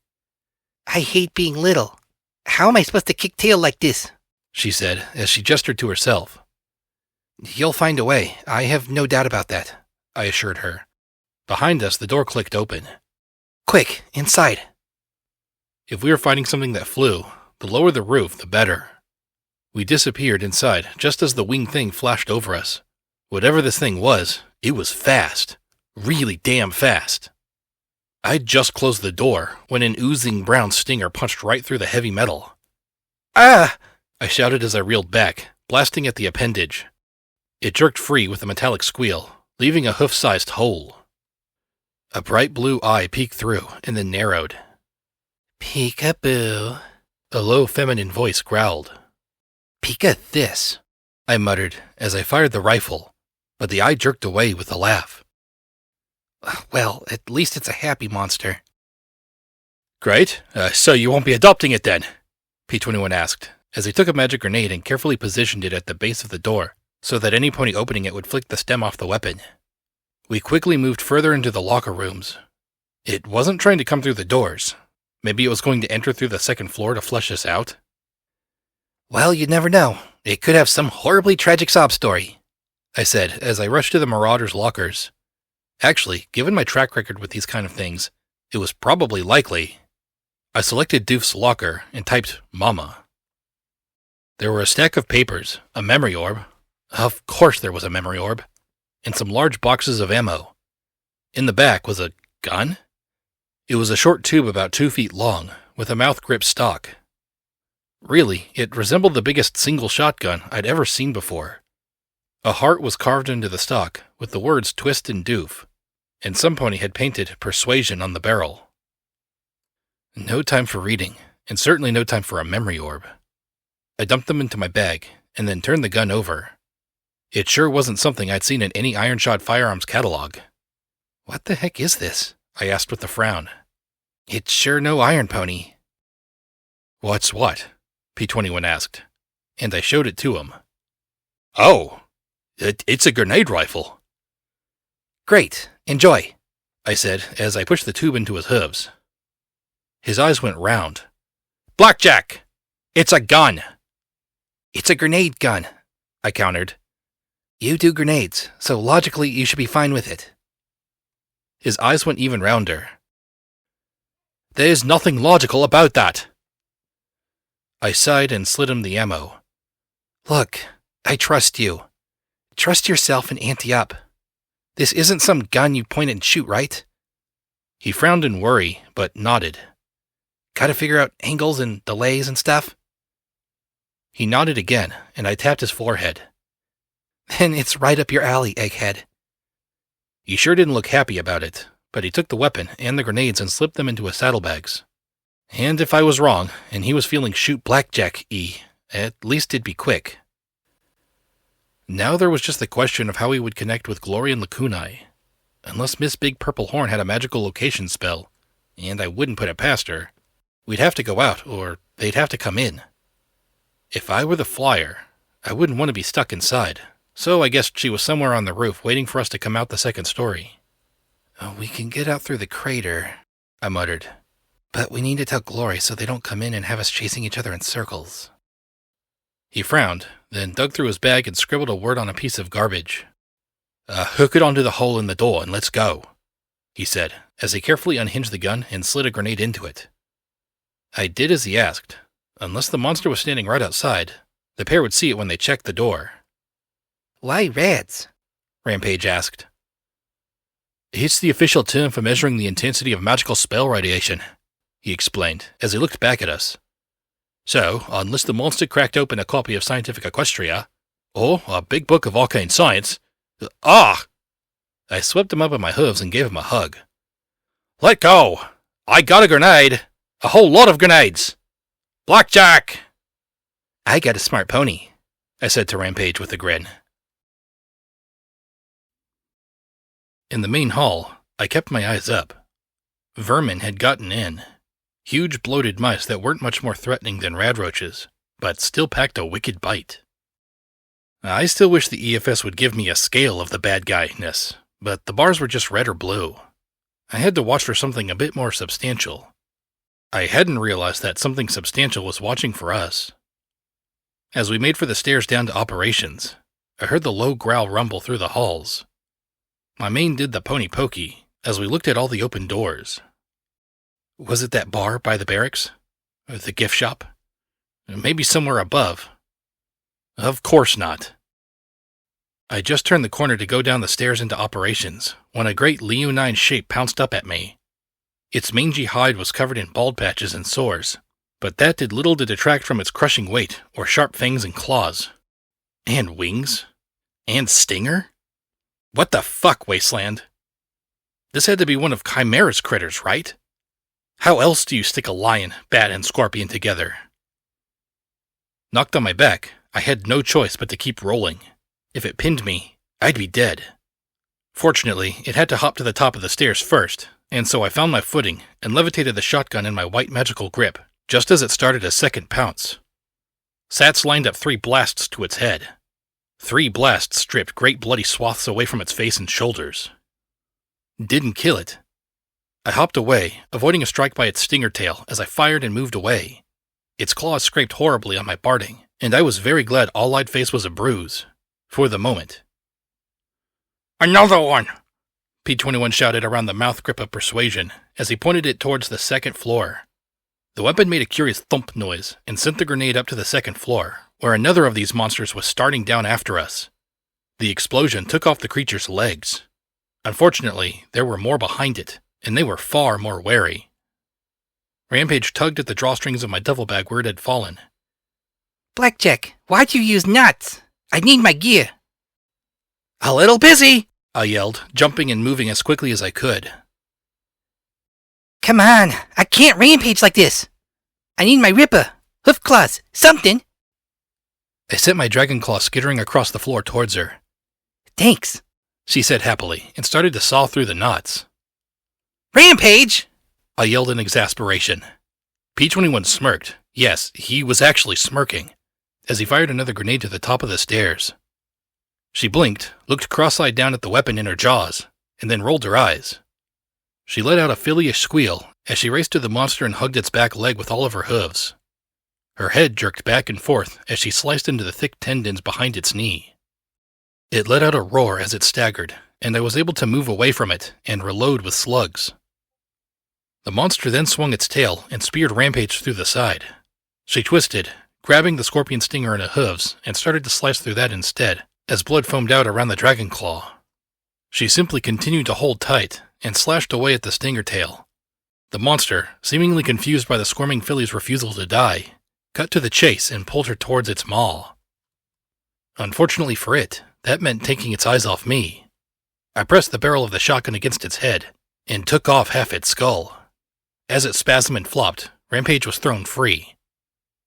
I hate being little. How am I supposed to kick tail like this? She said, as she gestured to herself. You'll find a way. I have no doubt about that, I assured her. Behind us, the door clicked open. Quick, inside. If we were fighting something that flew, the lower the roof, the better. We disappeared inside just as the winged thing flashed over us. Whatever this thing was, it was fast. Really damn fast. I'd just closed the door when an oozing brown stinger punched right through the heavy metal. Ah! I shouted as I reeled back, blasting at the appendage. It jerked free with a metallic squeal, leaving a hoof-sized hole. A bright blue eye peeked through and then narrowed. Peek-a-boo. A low feminine voice growled. Peek-a this, I muttered as I fired the rifle, but the eye jerked away with a laugh. Well, at least it's a happy monster. Great, so you won't be adopting it then? P21 asked, as he took a magic grenade and carefully positioned it at the base of the door, so that any pony opening it would flick the stem off the weapon. We quickly moved further into the locker rooms. It wasn't trying to come through the doors. Maybe it was going to enter through the second floor to flush us out? Well, you never know. It could have some horribly tragic sob story, I said as I rushed to the Marauders' lockers. Actually, given my track record with these kind of things, it was probably likely. I selected Doof's locker and typed Mama. There were a stack of papers, a memory orb. Of course there was a memory orb. And some large boxes of ammo. In the back was a gun? It was a short tube about 2 feet long, with a mouth-grip stock. Really, it resembled the biggest single shotgun I'd ever seen before. A heart was carved into the stock, with the words Twist and Doof, and some pony had painted Persuasion on the barrel. No time for reading, and certainly no time for a memory orb. I dumped them into my bag, and then turned the gun over. It sure wasn't something I'd seen in any Ironshot Firearms catalog. What the heck is this? I asked with a frown. It's sure no iron pony. What's what? P21 asked, and I showed it to him. Oh, it's a grenade rifle. Great, enjoy, I said as I pushed the tube into his hooves. His eyes went round. Blackjack! It's a gun! It's a grenade gun, I countered. You do grenades, so logically you should be fine with it. His eyes went even rounder. There's nothing logical about that. I sighed and slid him the ammo. Look, I trust you. Trust yourself and ante up. This isn't some gun you point and shoot, right? He frowned in worry, but nodded. Gotta figure out angles and delays and stuff? He nodded again, and I tapped his forehead. Then it's right up your alley, egghead. He sure didn't look happy about it, but he took the weapon and the grenades and slipped them into his saddlebags. And if I was wrong, and he was feeling shoot blackjack-y, at least it'd be quick. Now there was just the question of how he would connect with Glory and Lacunae. Unless Miss Big Purple Horn had a magical location spell, and I wouldn't put it past her, we'd have to go out, or they'd have to come in. If I were the flyer, I wouldn't want to be stuck inside. So I guessed she was somewhere on the roof waiting for us to come out the second story. Oh, we can get out through the crater, I muttered. But we need to tell Glory so they don't come in and have us chasing each other in circles. He frowned, then dug through his bag and scribbled a word on a piece of garbage. Hook it onto the hole in the door and let's go, he said, as he carefully unhinged the gun and slid a grenade into it. I did as he asked. Unless the monster was standing right outside, the pair would see it when they checked the door. Why rads? Rampage asked. It's the official term for measuring the intensity of magical spell radiation, he explained as he looked back at us. So, unless the monster cracked open a copy of Scientific Equestria, or a big book of arcane science... Ah! I swept him up on my hooves and gave him a hug. Let go! I got a grenade! A whole lot of grenades! Blackjack! I got a smart pony, I said to Rampage with a grin. In the main hall, I kept my eyes up. Vermin had gotten in. Huge bloated mice that weren't much more threatening than radroaches, but still packed a wicked bite. I still wish the EFS would give me a scale of the bad guy-ness, but the bars were just red or blue. I had to watch for something a bit more substantial. I hadn't realized that something substantial was watching for us. As we made for the stairs down to operations, I heard the low growl rumble through the halls. My main did the pony pokey as we looked at all the open doors. Was it that bar by the barracks? Or the gift shop? Maybe somewhere above. Of course not. I just turned the corner to go down the stairs into operations when a great leonine shape pounced up at me. Its mangy hide was covered in bald patches and sores, but that did little to detract from its crushing weight or sharp fangs and claws. And wings? And stinger? What the fuck, Wasteland? This had to be one of Chimera's critters, right? How else do you stick a lion, bat, and scorpion together? Knocked on my back, I had no choice but to keep rolling. If it pinned me, I'd be dead. Fortunately, it had to hop to the top of the stairs first, and so I found my footing and levitated the shotgun in my white magical grip, just as it started a second pounce. Sats lined up 3 blasts to its head. 3 blasts stripped great bloody swaths away from its face and shoulders. Didn't kill it. I hopped away, avoiding a strike by its stinger tail as I fired and moved away. Its claws scraped horribly on my barding, and I was very glad all I'd face was a bruise. For the moment. "Another one!" P-21 shouted around the mouth grip of persuasion as he pointed it towards the second floor. The weapon made a curious thump noise and sent the grenade up to the second floor, where another of these monsters was starting down after us. The explosion took off the creature's legs. Unfortunately, there were more behind it, and they were far more wary. Rampage tugged at the drawstrings of my duffel bag where it had fallen. Blackjack, why'd you use nuts? I need my gear. "A little busy," I yelled, jumping and moving as quickly as I could. Come on, I can't rampage like this. I need my ripper, hoof claws, something. I sent my dragon claw skittering across the floor towards her. Thanks, she said happily, and started to saw through the knots. Rampage! I yelled in exasperation. P-21 smirked. Yes, he was actually smirking, as he fired another grenade to the top of the stairs. She blinked, looked cross-eyed down at the weapon in her jaws, and then rolled her eyes. She let out a filly-ish squeal as she raced to the monster and hugged its back leg with all of her hooves. Her head jerked back and forth as she sliced into the thick tendons behind its knee. It let out a roar as it staggered, and I was able to move away from it and reload with slugs. The monster then swung its tail and speared Rampage through the side. She twisted, grabbing the scorpion stinger in her hooves, and started to slice through that instead, as blood foamed out around the dragon claw. She simply continued to hold tight and slashed away at the stinger tail. The monster, seemingly confused by the squirming filly's refusal to die, cut to the chase and pulled her towards its maw. Unfortunately for it, that meant taking its eyes off me. I pressed the barrel of the shotgun against its head and took off half its skull. As it spasmed and flopped, Rampage was thrown free.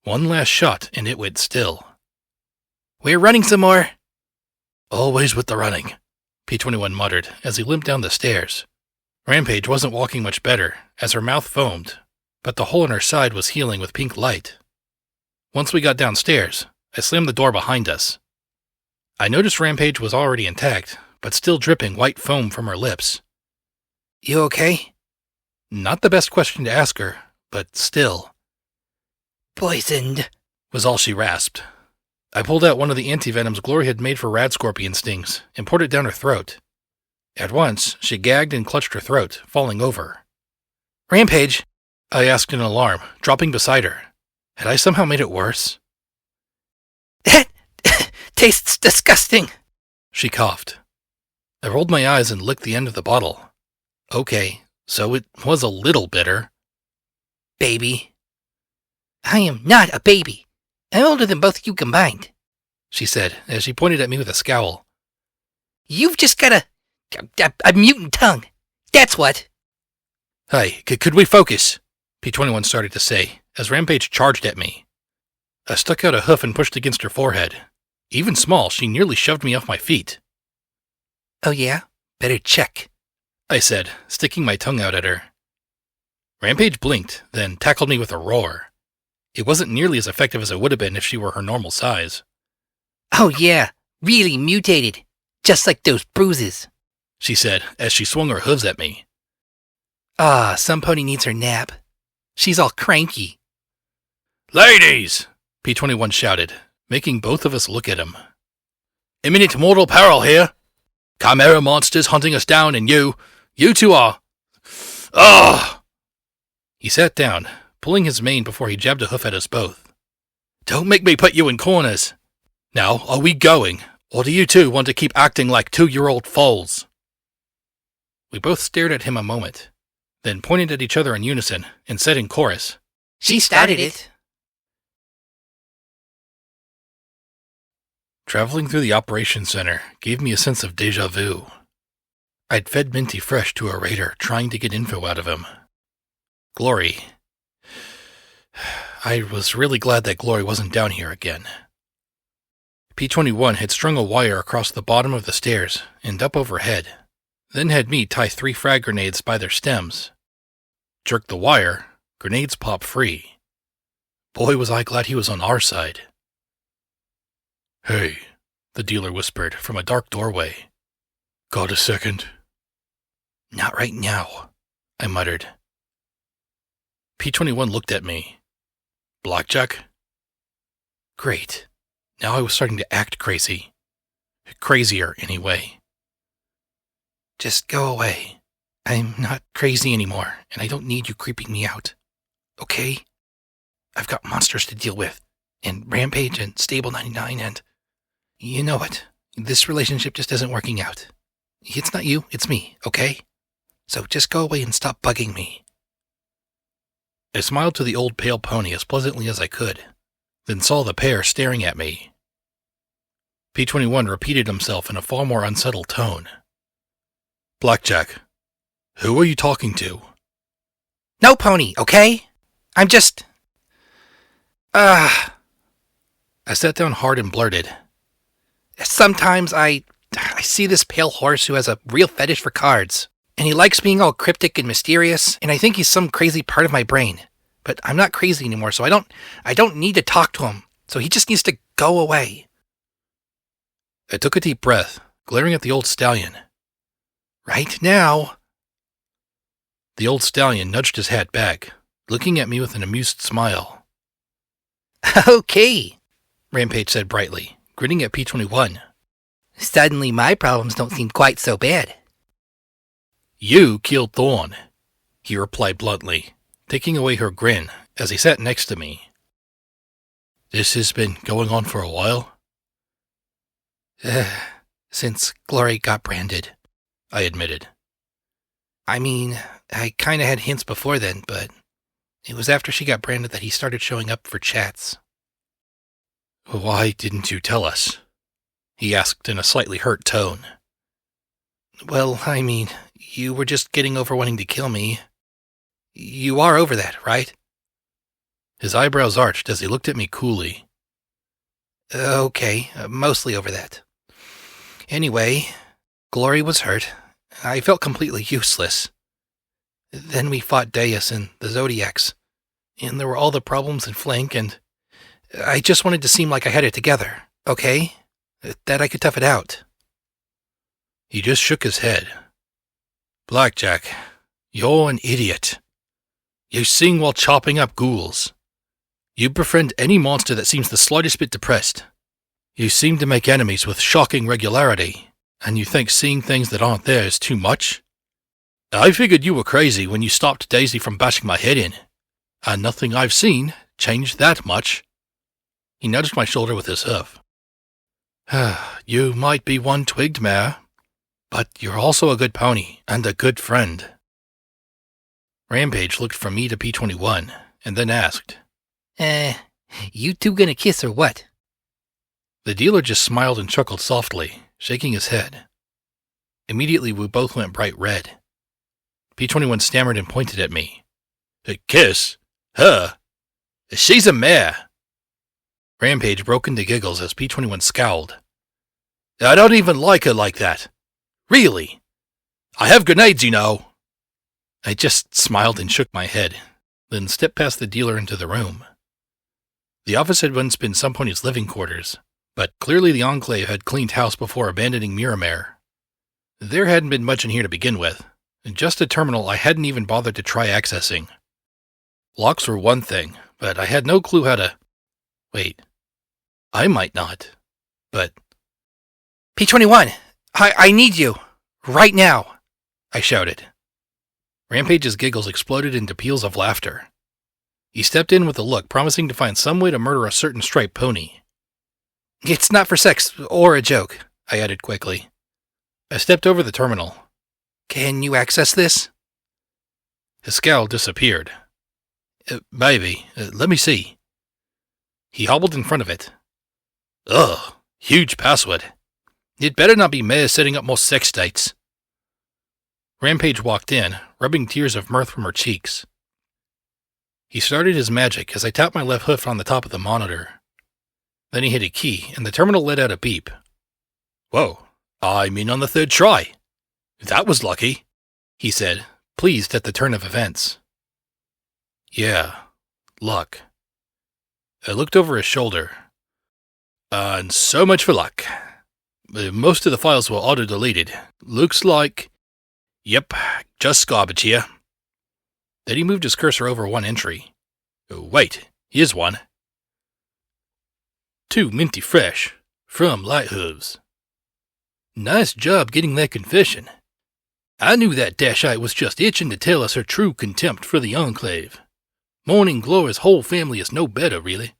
One last shot and it went still. We're running some more. Always with the running, P-21 muttered as he limped down the stairs. Rampage wasn't walking much better as her mouth foamed, but the hole in her side was healing with pink light. Once we got downstairs, I slammed the door behind us. I noticed Rampage was already intact, but still dripping white foam from her lips. You okay? Not the best question to ask her, but still. Poisoned, was all she rasped. I pulled out one of the antivenoms Glory had made for rad scorpion stings and poured it down her throat. At once, she gagged and clutched her throat, falling over. Rampage, I asked in alarm, dropping beside her. Had I somehow made it worse? That tastes disgusting, she coughed. I rolled my eyes and licked the end of the bottle. Okay, so it was a little bitter. Baby. I am not a baby. I'm older than both you combined, she said as she pointed at me with a scowl. You've just got a mutant tongue. That's what. Hey, could we focus? P-21 started to say as Rampage charged at me. I stuck out a hoof and pushed against her forehead. Even small, she nearly shoved me off my feet. Oh yeah? Better check, I said, sticking my tongue out at her. Rampage blinked, then tackled me with a roar. It wasn't nearly as effective as it would have been if she were her normal size. Oh yeah, Really mutated, just like those bruises, she said as she swung her hooves at me. Ah, some pony needs her nap. She's all cranky. Ladies! P21 shouted, making both of us look at him. Imminent mortal peril here. Chimera monsters hunting us down, and you two are... Ugh! He sat down, pulling his mane before he jabbed a hoof at us both. Don't make me put you in corners. Now, are we going, or do you two want to keep acting like 2-year-old foals? We both stared at him a moment, then pointed at each other in unison and said in chorus, She started it. Traveling through the operations center gave me a sense of déjà vu. I'd fed Minty fresh to a raider trying to get info out of him. Glory. I was really glad that Glory wasn't down here again. P21 had strung a wire across the bottom of the stairs and up overhead, then had me tie 3 frag grenades by their stems. Jerk the wire, grenades pop free. Boy, was I glad he was on our side. Hey, the dealer whispered from a dark doorway. Got a second? Not right now, I muttered. P21 looked at me. Blackjack? Great. Now I was starting to act crazy. Crazier, anyway. Just go away. I'm not crazy anymore, and I don't need you creeping me out. Okay? I've got monsters to deal with, and Rampage and Stable 99, and... You know it. This relationship just isn't working out. It's not you, it's me, okay? So just go away and stop bugging me. I smiled to the old pale pony as pleasantly as I could, then saw the pair staring at me. P21 repeated himself in a far more unsettled tone. Blackjack, who are you talking to? No, Pony, okay? I'm just... I sat down hard and blurted. Sometimes I see this pale horse who has a real fetish for cards, and he likes being all cryptic and mysterious, and I think he's some crazy part of my brain. But I'm not crazy anymore, so I don't need to talk to him, so he just needs to go away. I took a deep breath, glaring at the old stallion. Right now. The old stallion nudged his hat back, looking at me with an amused smile. Okay, Rampage said brightly, grinning at P21. Suddenly my problems don't seem quite so bad. You killed Thorn, he replied bluntly, taking away her grin as he sat next to me. This has been going on for a while? Since Glory got branded, I admitted. I mean, I kinda had hints before then, but it was after she got branded that he started showing up for chats. Why didn't you tell us? He asked in a slightly hurt tone. Well, I mean, you were just getting over wanting to kill me. You are over that, right? His eyebrows arched as he looked at me coolly. Okay, mostly over that. Anyway, Glory was hurt. I felt completely useless. Then we fought Deus and the Zodiacs, and there were all the problems in Flank, and I just wanted to seem like I had it together, okay? That I could tough it out. He just shook his head. Blackjack, you're an idiot. You sing while chopping up ghouls. You befriend any monster that seems the slightest bit depressed. You seem to make enemies with shocking regularity, and you think seeing things that aren't there is too much? I figured you were crazy when you stopped Daisy from bashing my head in, and nothing I've seen changed that much. He nudged my shoulder with his hoof. You might be one-twigged, mare, but you're also a good pony and a good friend. Rampage looked from me to P21, and then asked, you two gonna kiss or what? The dealer just smiled and chuckled softly, shaking his head. Immediately we both went bright red. P21 stammered and pointed at me. A kiss? Her? She's a mare. Rampage broke into giggles as P21 scowled. I don't even like her like that. Really. I have grenades, you know. I just smiled and shook my head, then stepped past the dealer into the room. The office had once been some pony's living quarters, But clearly the Enclave had cleaned house before abandoning Miramare. There hadn't been much in here to begin with, just a terminal I hadn't even bothered to try accessing. Locks were one thing, but I had no clue how to... Wait. I might not. But... P21! I need you! Right now! I shouted. Rampage's giggles exploded into peals of laughter. He stepped in with a look, promising to find some way to murder a certain striped pony. It's not for sex or a joke, I added quickly. I stepped over the terminal. Can you access this? His scowl disappeared. Maybe. Let me see. He hobbled in front of it. Ugh, huge password. It better not be Maya setting up more sex dates. Rampage walked in, rubbing tears of mirth from her cheeks. He started his magic as I tapped my left hoof on the top of the monitor. Then he hit a key, and the terminal let out a beep. Whoa, I'm in on the third try. That was lucky, he said, pleased at the turn of events. Yeah, luck. I looked over his shoulder. And so much for luck. Most of the files were auto-deleted. Looks like... Yep, just garbage here. Then he moved his cursor over one entry. Wait, here's one. Too minty fresh, from Lighthooves. Nice job getting that confession. I knew that Dashite was just itching to tell us her true contempt for the Enclave. Morning Glory's whole family is no better, really.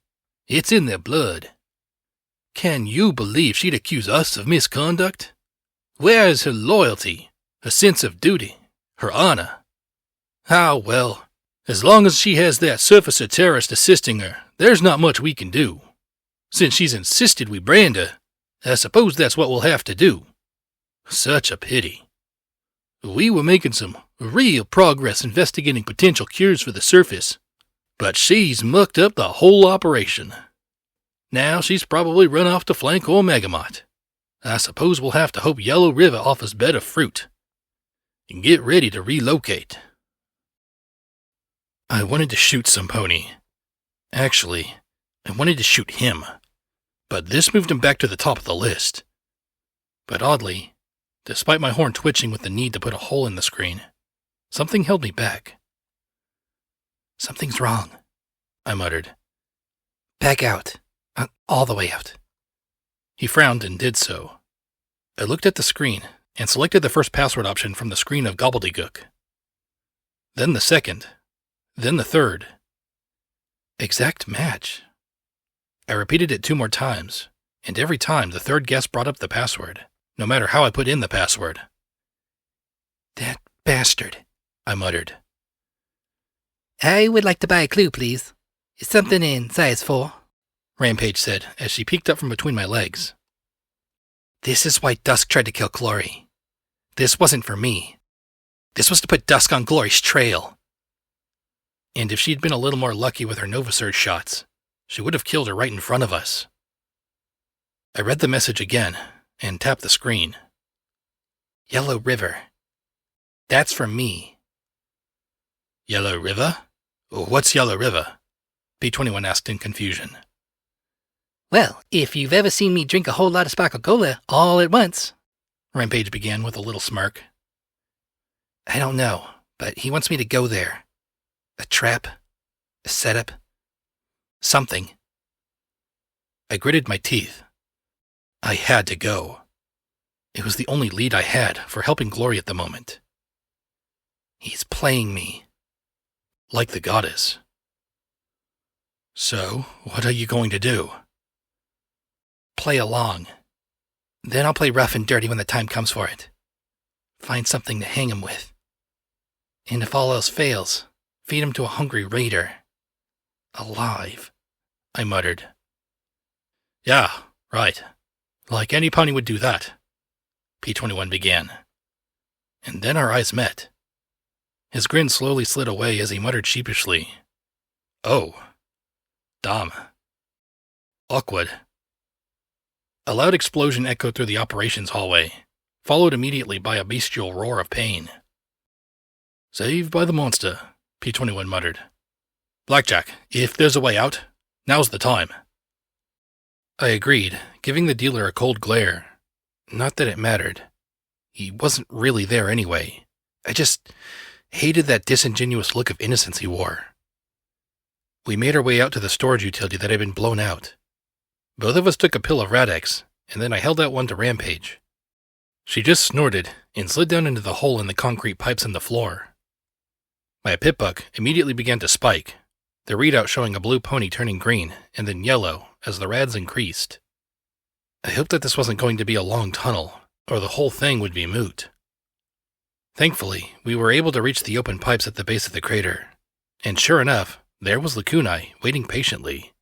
It's in their blood. Can you believe she'd accuse us of misconduct? Where is her loyalty, her sense of duty, her honor? Ah, well, as long as she has that surfacer terrorist assisting her, there's not much we can do. Since she's insisted we brand her, I suppose that's what we'll have to do. Such a pity. We were making some real progress investigating potential cures for the surface, but she's mucked up the whole operation. Now she's probably run off to flank Megamot. I suppose we'll have to hope Yellow River offers better fruit. And get ready to relocate. I wanted to shoot some pony. Actually, I wanted to shoot him. But this moved him back to the top of the list. But oddly, despite my horn twitching with the need to put a hole in the screen, something held me back. Something's wrong, I muttered. Back out. All the way out. He frowned and did so. I looked at the screen and selected the first password option from the screen of gobbledygook. Then the second. Then the third. Exact match. I repeated it 2 more times, and every time the third guess brought up the password, no matter how I put in the password. That bastard, I muttered. I would like to buy a clue, please. Something in size 4. Rampage said as she peeked up from between my legs. This is why Dusk tried to kill Glory. This wasn't for me. This was to put Dusk on Glory's trail. And if she'd been a little more lucky with her Nova Surge shots, she would have killed her right in front of us. I read the message again and tapped the screen. Yellow River. That's for me. Yellow River? What's Yellow River? P21 asked in confusion. Well, if you've ever seen me drink a whole lot of Sparkle Cola all at once, Rampage began with a little smirk. I don't know, but he wants me to go there. A trap? A setup? Something. I gritted my teeth. I had to go. It was the only lead I had for helping Glory at the moment. He's playing me. Like the goddess. So, what are you going to do? Play along. Then I'll play rough and dirty when the time comes for it. Find something to hang him with. And if all else fails, feed him to a hungry raider. Alive, I muttered. Yeah, right. Like any pony would do that, P21 began. And then our eyes met. His grin slowly slid away as he muttered sheepishly. Oh. Damn. Awkward. A loud explosion echoed through the operations hallway, followed immediately by a bestial roar of pain. Saved by the monster, P21 muttered. Blackjack, if there's a way out, now's the time. I agreed, giving the dealer a cold glare. Not that it mattered. He wasn't really there anyway. I just hated that disingenuous look of innocence he wore. We made our way out to the storage utility that had been blown out. Both of us took a pill of Radex, and then I held out one to Rampage. She just snorted and slid down into the hole in the concrete pipes in the floor. My pip-buck immediately began to spike, the readout showing a blue pony turning green and then yellow as the rads increased. I hoped that this wasn't going to be a long tunnel, or the whole thing would be moot. Thankfully, we were able to reach the open pipes at the base of the crater, and sure enough, there was Lacunae, waiting patiently.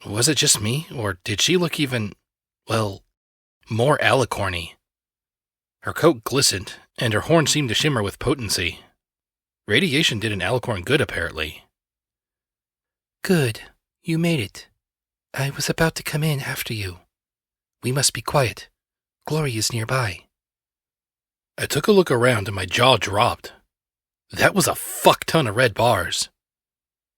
Was it just me, or did she look even, well, more alicorny? Her coat glistened, and her horn seemed to shimmer with potency. Radiation did an alicorn good, apparently. Good. You made it. I was about to come in after you. We must be quiet. Glory is nearby. I took a look around and my jaw dropped. That was a fuck ton of red bars.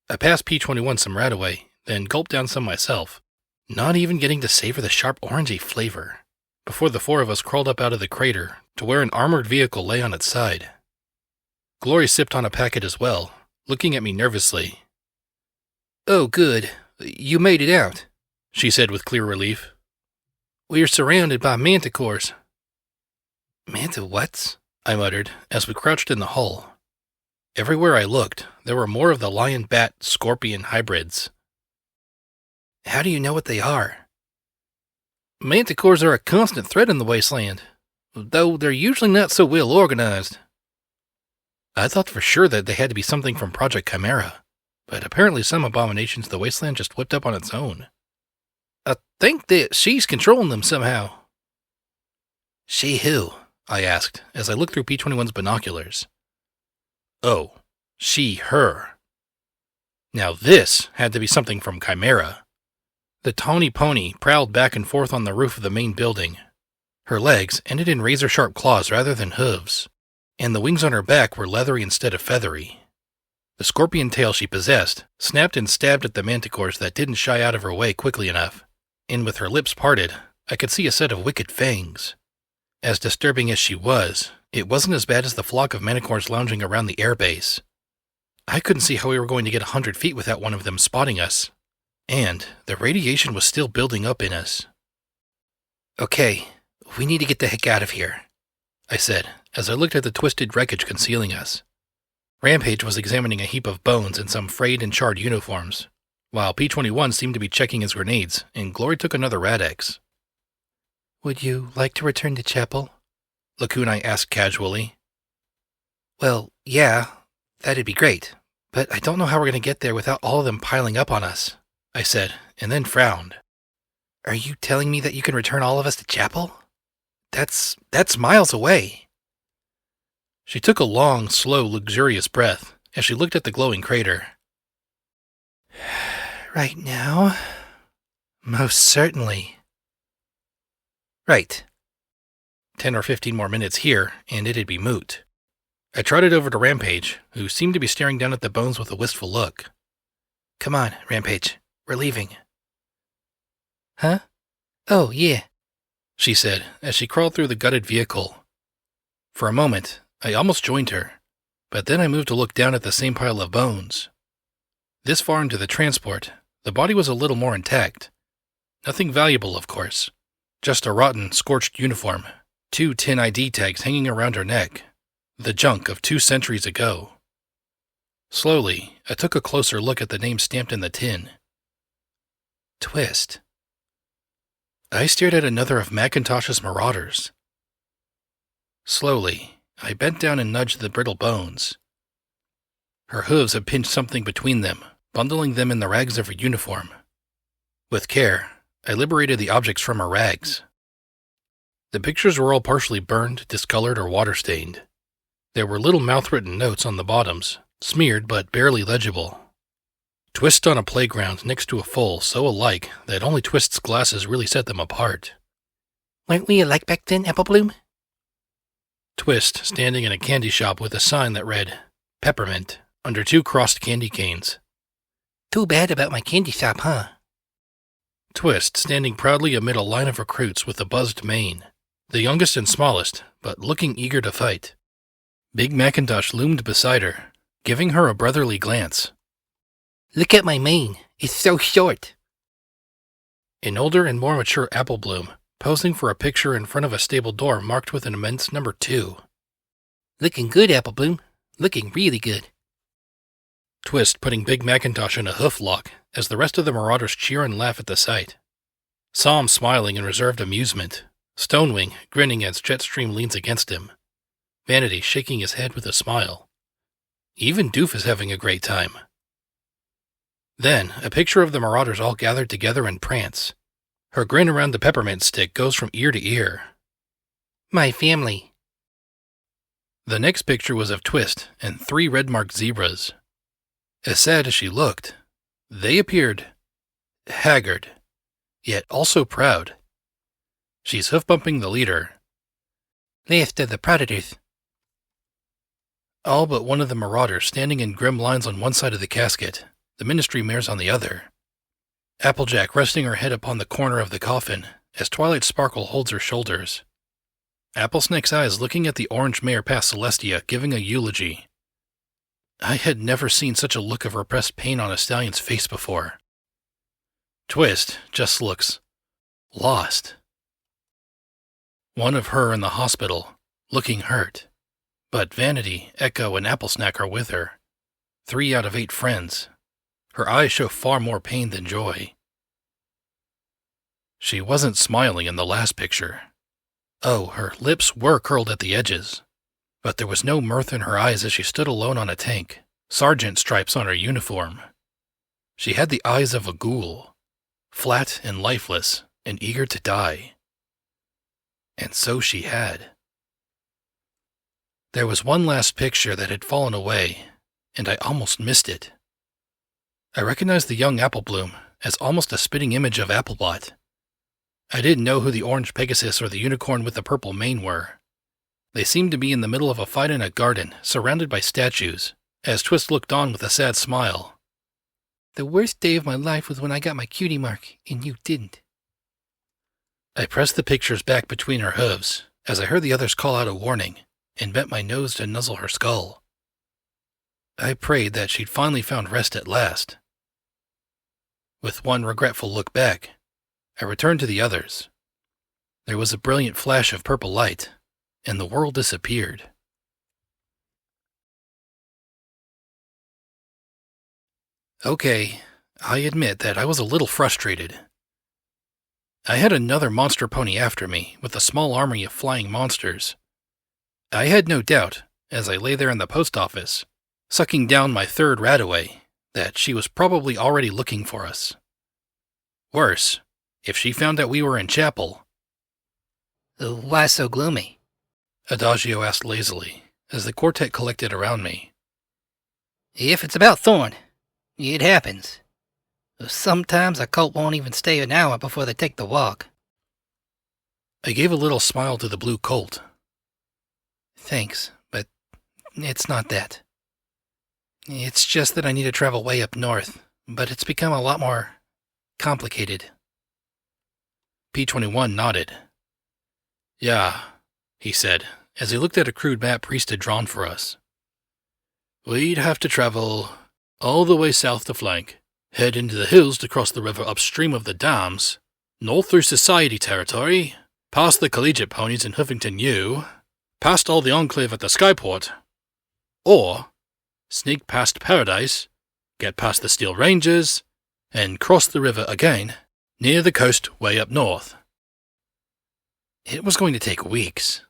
I passed P21 some right away, then gulped down some myself, not even getting to savor the sharp orangey flavor, before the four of us crawled up out of the crater to where an armored vehicle lay on its side. Glory sipped on a packet as well, looking at me nervously. Oh, good. You made it out, she said with clear relief. We're surrounded by manticores. Manta-whats? I muttered as we crouched in the hull. Everywhere I looked, there were more of the lion-bat-scorpion hybrids. How do you know what they are? Manticores are a constant threat in the wasteland, though they're usually not so well organized. I thought for sure that they had to be something from Project Chimera, but apparently some abominations the wasteland just whipped up on its own. I think that she's controlling them somehow. She who? I asked as I looked through P21's binoculars. Oh, she, her. Now this had to be something from Chimera. The tawny pony prowled back and forth on the roof of the main building. Her legs ended in razor-sharp claws rather than hooves, and the wings on her back were leathery instead of feathery. The scorpion tail she possessed snapped and stabbed at the manticores that didn't shy out of her way quickly enough, and with her lips parted, I could see a set of wicked fangs. As disturbing as she was, it wasn't as bad as the flock of manticores lounging around the airbase. I couldn't see how we were going to get 100 feet without one of them spotting us. And the radiation was still building up in us. Okay, we need to get the heck out of here, I said, as I looked at the twisted wreckage concealing us. Rampage was examining a heap of bones and some frayed and charred uniforms, while P21 seemed to be checking his grenades, and Glory took another Radex. Would you like to return to chapel? Lacunae asked casually. Well, yeah, that'd be great, but I don't know how we're going to get there without all of them piling up on us, I said, and then frowned. Are you telling me that you can return all of us to chapel? That's miles away. She took a long, slow, luxurious breath as she looked at the glowing crater. Right now? Most certainly. Right. 10 or 15 more minutes here, and it'd be moot. I trotted over to Rampage, who seemed to be staring down at the bones with a wistful look. Come on, Rampage. We're leaving. Huh? Oh, yeah, she said as she crawled through the gutted vehicle. For a moment, I almost joined her, but then I moved to look down at the same pile of bones. This far into the transport, the body was a little more intact. Nothing valuable, of course. Just a rotten, scorched uniform, 2 tin ID tags hanging around her neck, the junk of 2 centuries ago. Slowly, I took a closer look at the name stamped in the tin. Twist. I stared at another of Macintosh's marauders. Slowly, I bent down and nudged the brittle bones. Her hooves had pinched something between them, bundling them in the rags of her uniform. With care, I liberated the objects from her rags. The pictures were all partially burned, discolored, or water-stained. There were little mouth-written notes on the bottoms, smeared but barely legible. Twist on a playground next to a foal so alike that only Twist's glasses really set them apart. Weren't we alike back then, Apple Bloom? Twist standing in a candy shop with a sign that read, Peppermint, under 2 crossed candy canes. Too bad about my candy shop, huh? Twist standing proudly amid a line of recruits with a buzzed mane, the youngest and smallest, but looking eager to fight. Big Macintosh loomed beside her, giving her a brotherly glance. Look at my mane. It's so short. An older and more mature Apple Bloom, posing for a picture in front of a stable door marked with an immense number 2. Looking good, Apple Bloom. Looking really good. Twist putting Big Macintosh in a hoof lock as the rest of the marauders cheer and laugh at the sight. Psalm smiling in reserved amusement, Stonewing grinning as Jetstream leans against him, Vanity shaking his head with a smile. Even Doof is having a great time. Then, a picture of the marauders all gathered together in prance. Her grin around the peppermint stick goes from ear to ear. My family. The next picture was of Twist and 3 red-marked zebras. As sad as she looked, they appeared haggard, yet also proud. She's hoof-bumping the leader. Last of the predators. All but one of the marauders standing in grim lines on one side of the casket, the ministry mares on the other. Applejack resting her head upon the corner of the coffin as Twilight Sparkle holds her shoulders. Applesnake's eyes looking at the orange mare past Celestia giving a eulogy. I had never seen such a look of repressed pain on a stallion's face before. Twist just looks lost. One of her in the hospital, looking hurt. But Vanity, Echo, and Applesnack are with her. 3 out of 8 friends. Her eyes show far more pain than joy. She wasn't smiling in the last picture. Oh, her lips were curled at the edges. But there was no mirth in her eyes as she stood alone on a tank, sergeant stripes on her uniform. She had the eyes of a ghoul, flat and lifeless and eager to die. And so she had. There was one last picture that had fallen away, and I almost missed it. I recognized the young Apple Bloom as almost a spitting image of Applebot. I didn't know who the orange Pegasus or the unicorn with the purple mane were. They seemed to be in the middle of a fight in a garden, surrounded by statues, as Twist looked on with a sad smile. The worst day of my life was when I got my cutie mark, and you didn't. I pressed the pictures back between her hooves, as I heard the others call out a warning, and bent my nose to nuzzle her skull. I prayed that she'd finally found rest at last. With one regretful look back, I returned to the others. There was a brilliant flash of purple light, and the world disappeared. Okay, I admit that I was a little frustrated. I had another monster pony after me, with a small army of flying monsters. I had no doubt, as I lay there in the post office, sucking down my 3rd Rataway, that she was probably already looking for us. Worse, if she found out we were in chapel. Why so gloomy? Adagio asked lazily, as the quartet collected around me. If it's about Thorn, it happens. Sometimes a cult won't even stay an hour before they take the walk. I gave a little smile to the blue colt. Thanks, but it's not that. It's just that I need to travel way up north, but it's become a lot more complicated. P-21 nodded. Yeah, he said, as he looked at a crude map Priest had drawn for us. We'd have to travel all the way south to flank, head into the hills to cross the river upstream of the dams, north through Society territory, past the collegiate ponies in Huffington U, past all the enclave at the Skyport, or sneak past Paradise, get past the Steel Rangers, and cross the river again, near the coast way up north. It was going to take weeks.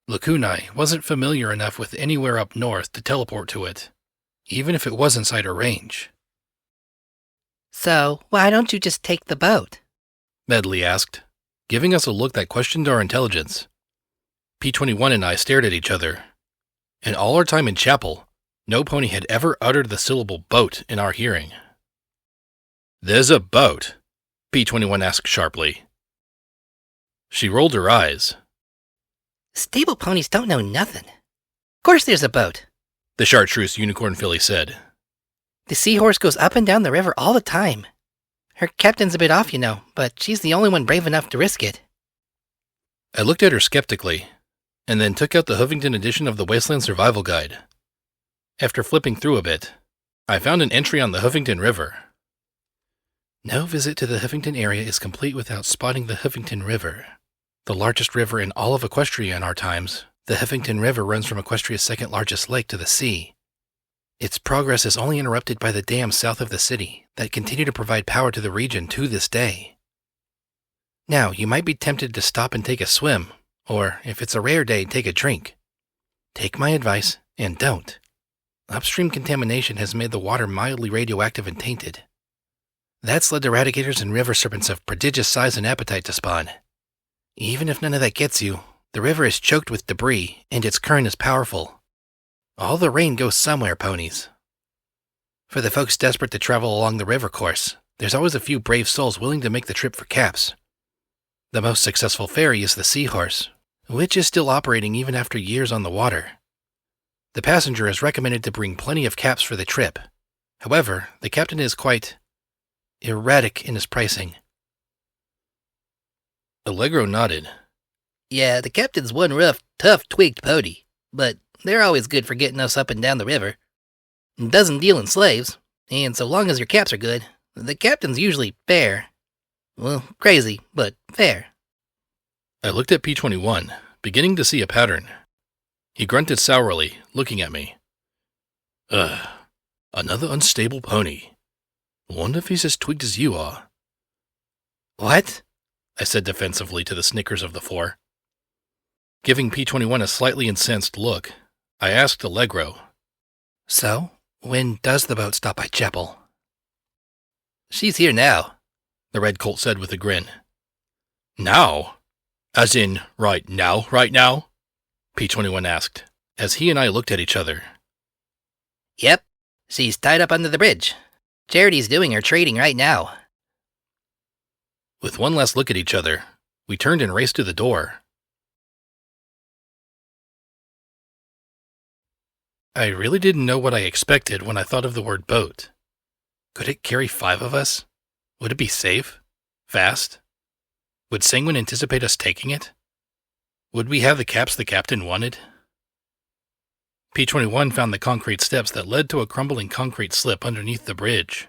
Lakunai wasn't familiar enough with anywhere up north to teleport to it, even if it was inside her range. So, why don't you just take the boat? Medley asked, giving us a look that questioned our intelligence. P-21 and I stared at each other. In all our time in chapel, no pony had ever uttered the syllable boat in our hearing. There's a boat? P-21 asked sharply. She rolled her eyes. Stable ponies don't know nothing. Of course there's a boat, the chartreuse unicorn filly said. The seahorse goes up and down the river all the time. Her captain's a bit off, you know, but she's the only one brave enough to risk it. I looked at her skeptically, and then took out the Hovington edition of the Wasteland Survival Guide. After flipping through a bit, I found an entry on the Hovington River. No visit to the Hovington area is complete without spotting the Hovington River. The largest river in all of Equestria in our times, the Hovington River runs from Equestria's second largest lake to the sea. Its progress is only interrupted by the dams south of the city that continue to provide power to the region to this day. Now, you might be tempted to stop and take a swim, or, if it's a rare day, take a drink. Take my advice and don't. Upstream contamination has made the water mildly radioactive and tainted. That's led eradigators and river serpents of prodigious size and appetite to spawn. Even if none of that gets you, the river is choked with debris, and its current is powerful. All the rain goes somewhere, ponies. For the folks desperate to travel along the river course, there's always a few brave souls willing to make the trip for caps. The most successful ferry is the Seahorse, which is still operating even after years on the water. The passenger is recommended to bring plenty of caps for the trip. However, the captain is quite erratic in his pricing. Allegro nodded. Yeah, the captain's one rough, tough, twigged pony, but they're always good for getting us up and down the river. Doesn't deal in slaves, and so long as your caps are good, the captain's usually fair. Well, crazy, but fair. I looked at P21, beginning to see a pattern. He grunted sourly, looking at me. Another unstable pony. Wonder if he's as twigged as you are. What? I said defensively to the snickers of the four. Giving P21 a slightly incensed look, I asked Allegro. So, when does the boat stop by Chapel? She's here now, the red colt said with a grin. Now? As in, right now? P21 asked, as he and I looked at each other. Yep, she's tied up under the bridge. Charity's doing her trading right now. With one last look at each other, we turned and raced to the door. I really didn't know what I expected when I thought of the word boat. Could it carry 5 of us? Would it be safe? Fast? Would Sanguine anticipate us taking it? Would we have the caps the captain wanted? P21 found the concrete steps that led to a crumbling concrete slip underneath the bridge.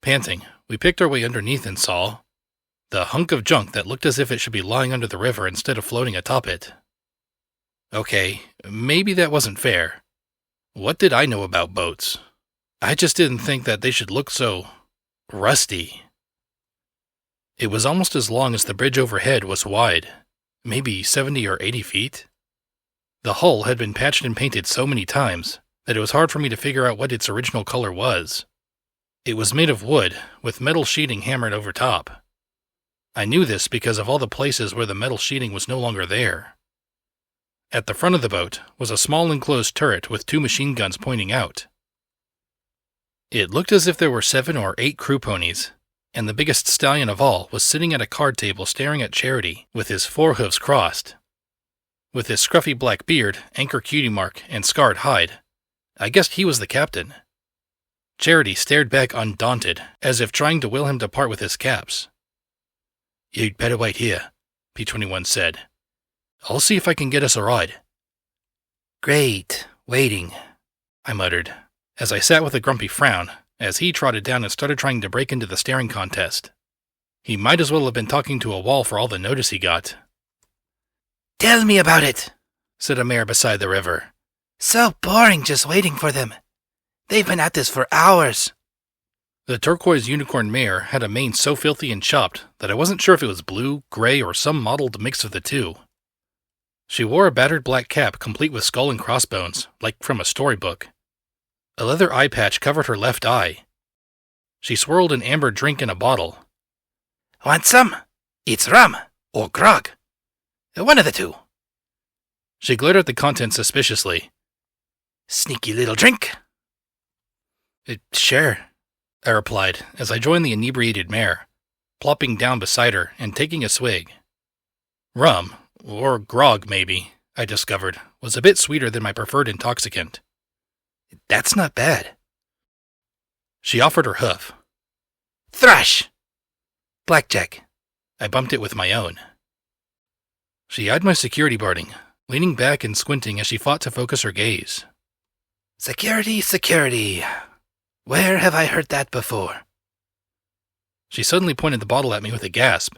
Panting, we picked our way underneath and saw the hunk of junk that looked as if it should be lying under the river instead of floating atop it. Okay, maybe that wasn't fair. What did I know about boats? I just didn't think that they should look so rusty. It was almost as long as the bridge overhead was wide, maybe 70 or 80 feet. The hull had been patched and painted so many times that it was hard for me to figure out what its original color was. It was made of wood, with metal sheeting hammered over top. I knew this because of all the places where the metal sheeting was no longer there. At the front of the boat was a small enclosed turret with 2 machine guns pointing out. It looked as if there were 7 or 8 crew ponies, and the biggest stallion of all was sitting at a card table staring at Charity with his forehooves crossed. With his scruffy black beard, anchor cutie mark, and scarred hide, I guessed he was the captain. Charity stared back undaunted, as if trying to will him to part with his caps. "You'd better wait here," P21 said. "I'll see if I can get us a ride." Great, waiting, I muttered, as I sat with a grumpy frown, as he trotted down and started trying to break into the staring contest. He might as well have been talking to a wall for all the notice he got. Tell me about it, said a mare beside the river. So boring just waiting for them. They've been at this for hours. The turquoise unicorn mare had a mane so filthy and chopped that I wasn't sure if it was blue, gray, or some mottled mix of the two. She wore a battered black cap complete with skull and crossbones, like from a storybook. A leather eye patch covered her left eye. She swirled an amber drink in a bottle. Want some? It's rum, or grog. One of the two. She glared at the contents suspiciously. Sneaky little drink. Sure, I replied as I joined the inebriated mare, plopping down beside her and taking a swig. Rum, or grog maybe, I discovered, was a bit sweeter than my preferred intoxicant. That's not bad. She offered her hoof. Thrush! Blackjack. I bumped it with my own. She eyed my security barding, leaning back and squinting as she fought to focus her gaze. Security, security. Where have I heard that before? She suddenly pointed the bottle at me with a gasp.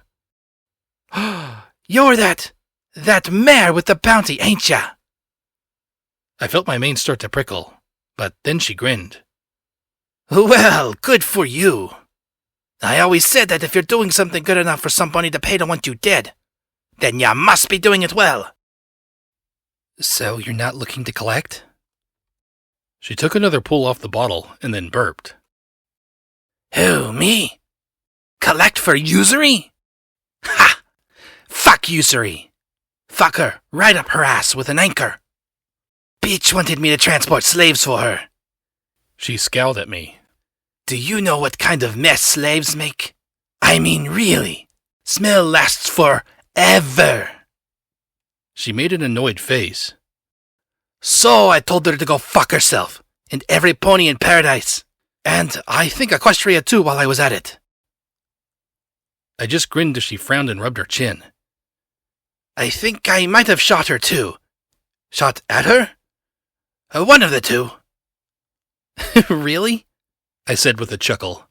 You're that mare with the bounty, ain't ya? I felt my mane start to prickle, but then she grinned. Well, good for you. I always said that if you're doing something good enough for somebody to pay to want you dead, then ya must be doing it well. So you're not looking to collect? She took another pull off the bottle and then burped. Who, me? Collect for usury? Ha! Fuck usury. Fuck her right up her ass with an anchor. Bitch wanted me to transport slaves for her. She scowled at me. Do you know what kind of mess slaves make? I mean, really. Smell lasts forever. She made an annoyed face. So I told her to go fuck herself, and every pony in paradise. And I think Equestria too while I was at it. I just grinned as she frowned and rubbed her chin. I think I might have shot her too. Shot at her? One of the two. Really? I said with a chuckle.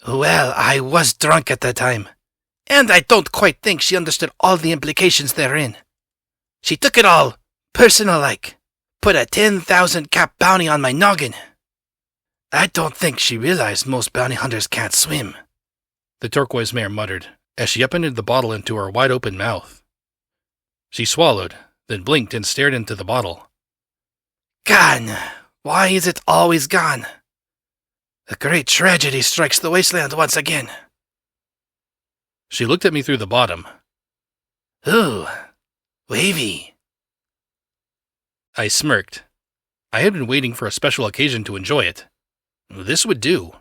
Well, I was drunk at the time, and I don't quite think she understood all the implications therein. She took it all personal-like, put a 10,000 cap bounty on my noggin. I don't think she realized most bounty hunters can't swim. The turquoise mare muttered as she upended the bottle into her wide-open mouth. She swallowed, then blinked and stared into the bottle. Gone. Why is it always gone? A great tragedy strikes the wasteland once again. She looked at me through the bottom. Ooh, wavy. I smirked. I had been waiting for a special occasion to enjoy it. This would do.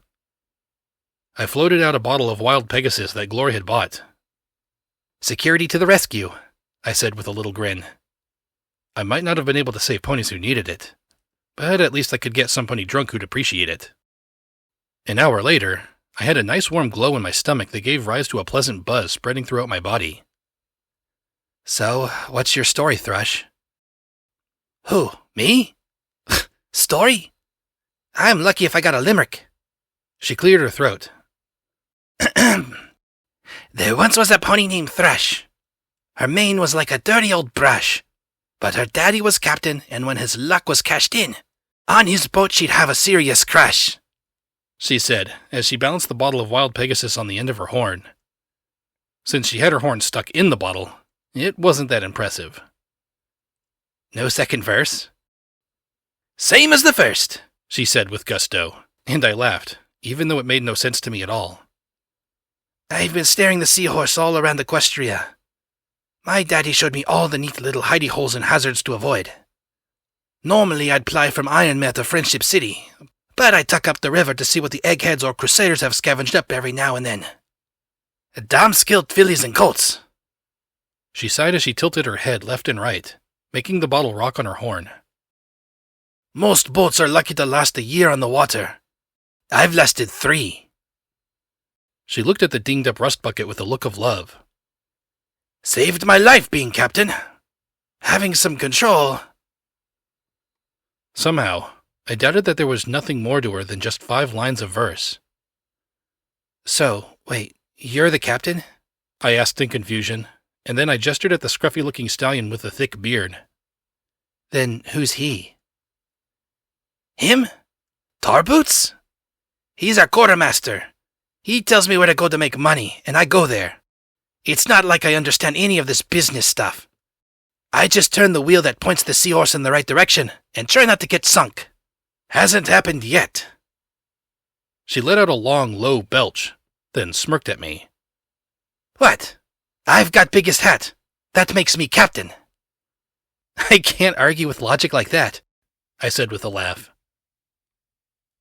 I floated out a bottle of wild Pegasus that Glory had bought. Security to the rescue, I said with a little grin. I might not have been able to save ponies who needed it, but at least I could get some pony drunk who'd appreciate it. An hour later, I had a nice warm glow in my stomach that gave rise to a pleasant buzz spreading throughout my body. So, what's your story, Thrush? Who, me? Story? I'm lucky if I got a limerick. She cleared her throat. There once was a pony named Thrush. Her mane was like a dirty old brush. But her daddy was captain, and when his luck was cashed in, on his boat she'd have a serious crush, she said, as she balanced the bottle of wild Pegasus on the end of her horn. Since she had her horn stuck in the bottle, it wasn't that impressive. No second verse? Same as the first, she said with gusto, and I laughed, even though it made no sense to me at all. I've been staring the seahorse all around Equestria. My daddy showed me all the neat little hidey holes and hazards to avoid. Normally I'd ply from Ironmare to Friendship City, but I tuck up the river to see what the eggheads or crusaders have scavenged up every now and then. Damn skilled fillies and colts. She sighed as she tilted her head left and right, making the bottle rock on her horn. Most boats are lucky to last a year on the water. I've lasted 3. She looked at the dinged-up rust bucket with a look of love. Saved my life being captain. Having some control. Somehow, I doubted that there was nothing more to her than just 5 lines of verse. So, wait, you're the captain? I asked in confusion, and then I gestured at the scruffy-looking stallion with the thick beard. Then who's he? Him? Tar Boots? He's our quartermaster. He tells me where to go to make money, and I go there. It's not like I understand any of this business stuff. I just turn the wheel that points the seahorse in the right direction and try not to get sunk. Hasn't happened yet. She let out a long, low belch, then smirked at me. What? I've got biggest hat. That makes me captain. I can't argue with logic like that, I said with a laugh.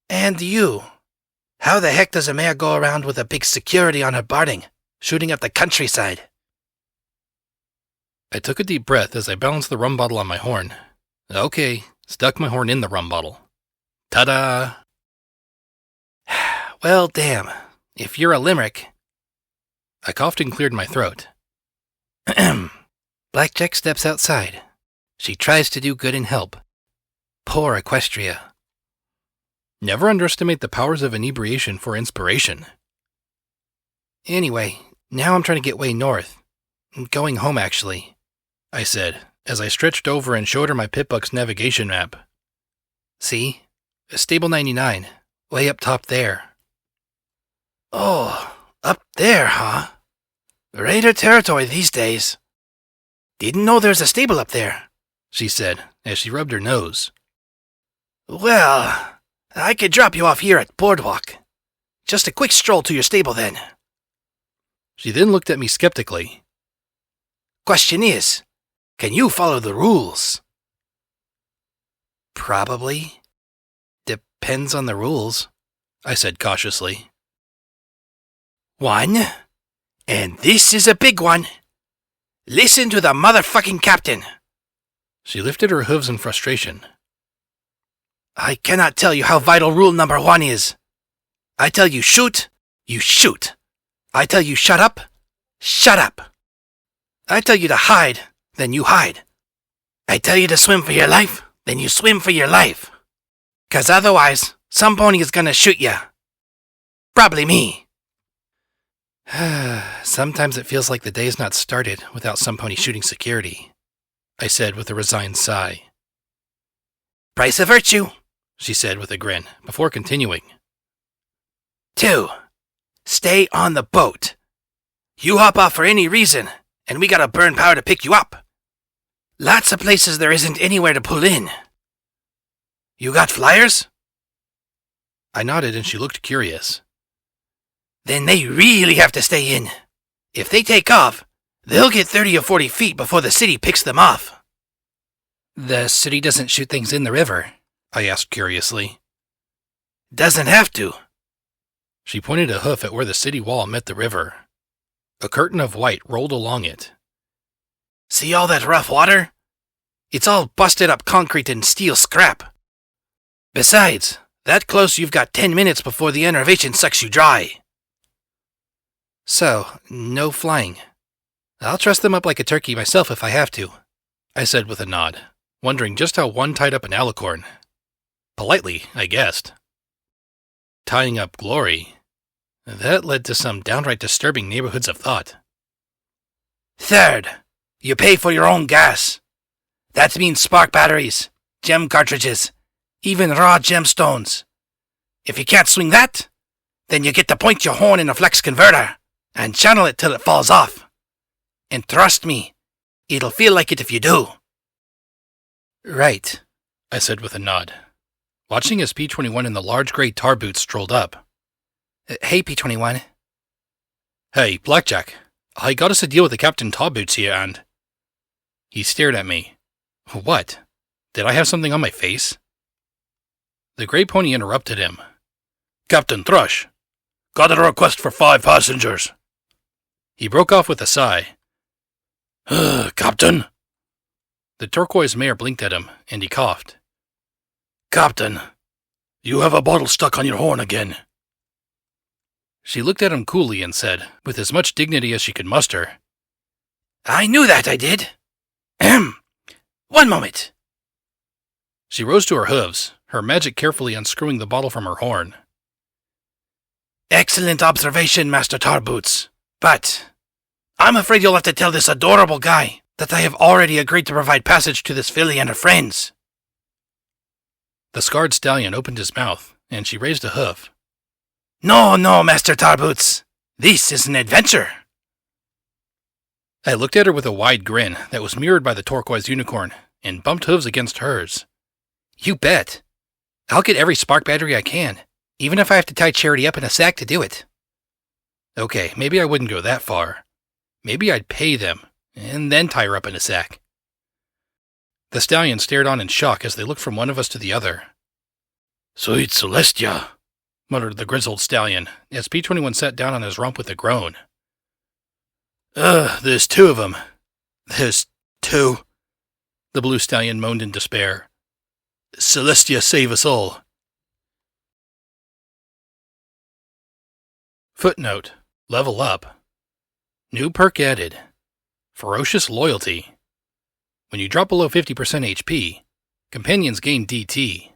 And you? How the heck does a mare go around with a big security on her barding, shooting up the countryside? I took a deep breath as I balanced the rum bottle on my horn. Okay, stuck my horn in the rum bottle. Ta-da! Well, damn. If you're a limerick, I coughed and cleared my throat. Blackjack steps outside. She tries to do good and help. Poor Equestria. Never underestimate the powers of inebriation for inspiration. Anyway, now I'm trying to get way north. I'm going home, actually, I said, as I stretched over and showed her my Pitbuck's navigation map. See? Stable 99, way up top there. Oh, up there, huh? Raider territory these days. Didn't know there's a stable up there, she said, as she rubbed her nose. Well, I could drop you off here at Boardwalk. Just a quick stroll to your stable then. She then looked at me skeptically. Question is, can you follow the rules? Probably. Depends on the rules, I said cautiously. 1, and this is a big one. Listen to the motherfucking captain. She lifted her hooves in frustration. I cannot tell you how vital rule number 1 is. I tell you shoot, you shoot. I tell you shut up, shut up. I tell you to hide, then you hide. I tell you to swim for your life, then you swim for your life. 'Cause otherwise, some pony is gonna shoot ya. Probably me. Sometimes it feels like the day's not started without some pony shooting security, I said with a resigned sigh. Price of virtue, she said with a grin, before continuing. 2, stay on the boat. You hop off for any reason, and we gotta burn power to pick you up. Lots of places there isn't anywhere to pull in. You got flyers? I nodded and she looked curious. Then they really have to stay in. If they take off, they'll get 30 or 40 feet before the city picks them off. The city doesn't shoot things in the river? I asked curiously. Doesn't have to. She pointed a hoof at where the city wall met the river. A curtain of white rolled along it. See all that rough water? It's all busted up concrete and steel scrap. Besides, that close you've got 10 minutes before the enervation sucks you dry. So, no flying. I'll truss them up like a turkey myself if I have to, I said with a nod, wondering just how one tied up an alicorn. Politely, I guessed. Tying up Glory. That led to some downright disturbing neighborhoods of thought. 3rd, you pay for your own gas. That means spark batteries, gem cartridges, even raw gemstones. If you can't swing that, then you get to point your horn in a flex converter and channel it till it falls off. And trust me, it'll feel like it if you do. Right, I said with a nod, watching as P-21 in the large gray tar boots strolled up. Hey, P-21. Hey, Blackjack, I got us a deal with the Captain Tar Boots here and... He stared at me. What? Did I have something on my face? The gray pony interrupted him. Captain Thrush, got a request for 5 passengers. He broke off with a sigh. Captain? The turquoise mare blinked at him, and he coughed. Captain, you have a bottle stuck on your horn again. She looked at him coolly and said, with as much dignity as she could muster, I knew that I did. Ahem. 1 moment. She rose to her hooves, her magic carefully unscrewing the bottle from her horn. Excellent observation, Master Tarboots. But I'm afraid you'll have to tell this adorable guy that I have already agreed to provide passage to this filly and her friends. The scarred stallion opened his mouth, and she raised a hoof. No, Master Tarboots. This is an adventure. I looked at her with a wide grin that was mirrored by the turquoise unicorn, and bumped hooves against hers. You bet. I'll get every spark battery I can, even if I have to tie Charity up in a sack to do it. Okay, maybe I wouldn't go that far. Maybe I'd pay them, and then tie her up in a sack. The stallion stared on in shock as they looked from one of us to the other. Sweet Celestia, muttered the grizzled stallion, as P-21 sat down on his rump with a groan. There's 2 of them. There's 2. The blue stallion moaned in despair. Celestia, save us all. Footnote. Level up. New perk added. Ferocious Loyalty. When you drop below 50% HP, companions gain DT.